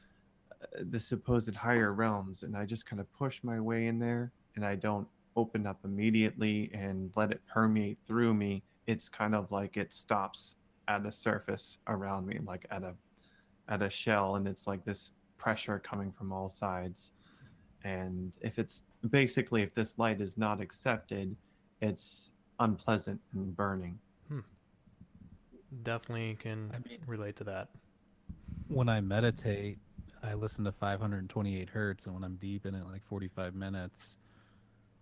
the supposed higher realms and I just kind of push my way in there and I don't open up immediately and let it permeate through me, it's kind of like it stops at a surface around me, like at a shell, and it's like this pressure coming from all sides. And if it's basically if this light is not accepted, it's unpleasant and burning. Hmm, definitely can I mean, relate to that. when I meditate, I listen to 528 hertz, and when I'm deep in it, like 45 minutes,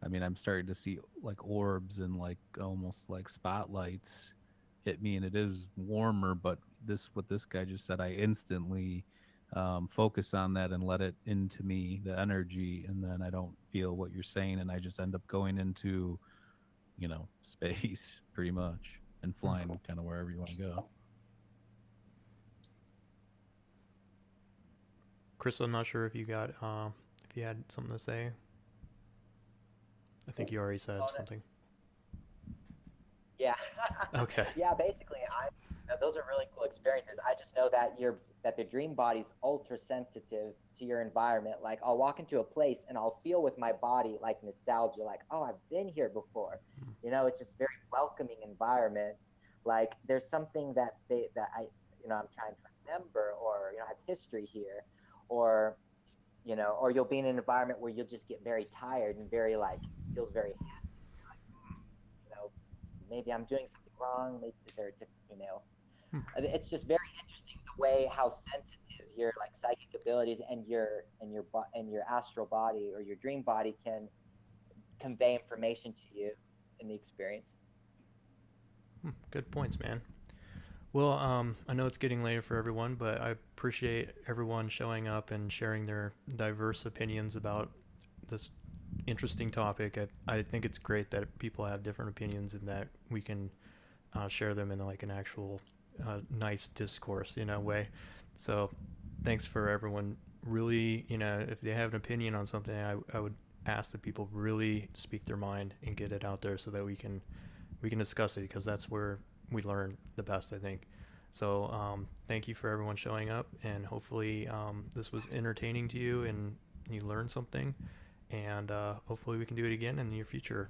I mean, I'm starting to see like orbs and like almost like spotlights hit me, and it is warmer. But what this guy just said, I instantly focus on that and let it into me, the energy, and then I don't feel what you're saying, and I just end up going into, space pretty much and flying kind of wherever you want to go. Chris, I'm not sure if you got if you had something to say. I think you already said something. Yeah. Okay. Yeah, basically, those are really cool experiences. I just know that the dream body's ultra sensitive to your environment. Like I'll walk into a place and I'll feel with my body like nostalgia, like, oh, I've been here before. It's just very welcoming environment. Like there's something that I'm trying to remember, or have history here, or or you'll be in an environment where you'll just get very tired and very like feels very heavy. Like, maybe I'm doing something wrong. Maybe there are different. It's just very interesting the way how sensitive your like psychic abilities and your astral body or your dream body can convey information to you in the experience. Good points, man. Well, I know it's getting later for everyone, but I appreciate everyone showing up and sharing their diverse opinions about this interesting topic. I think it's great that people have different opinions and that we can share them in like an actual nice discourse way. So thanks for everyone. Really, if they have an opinion on something, I would ask that people really speak their mind and get it out there so that we can discuss it, because that's where we learn the best, I think. So thank you for everyone showing up, and hopefully this was entertaining to you and you learned something, and hopefully we can do it again in the near future.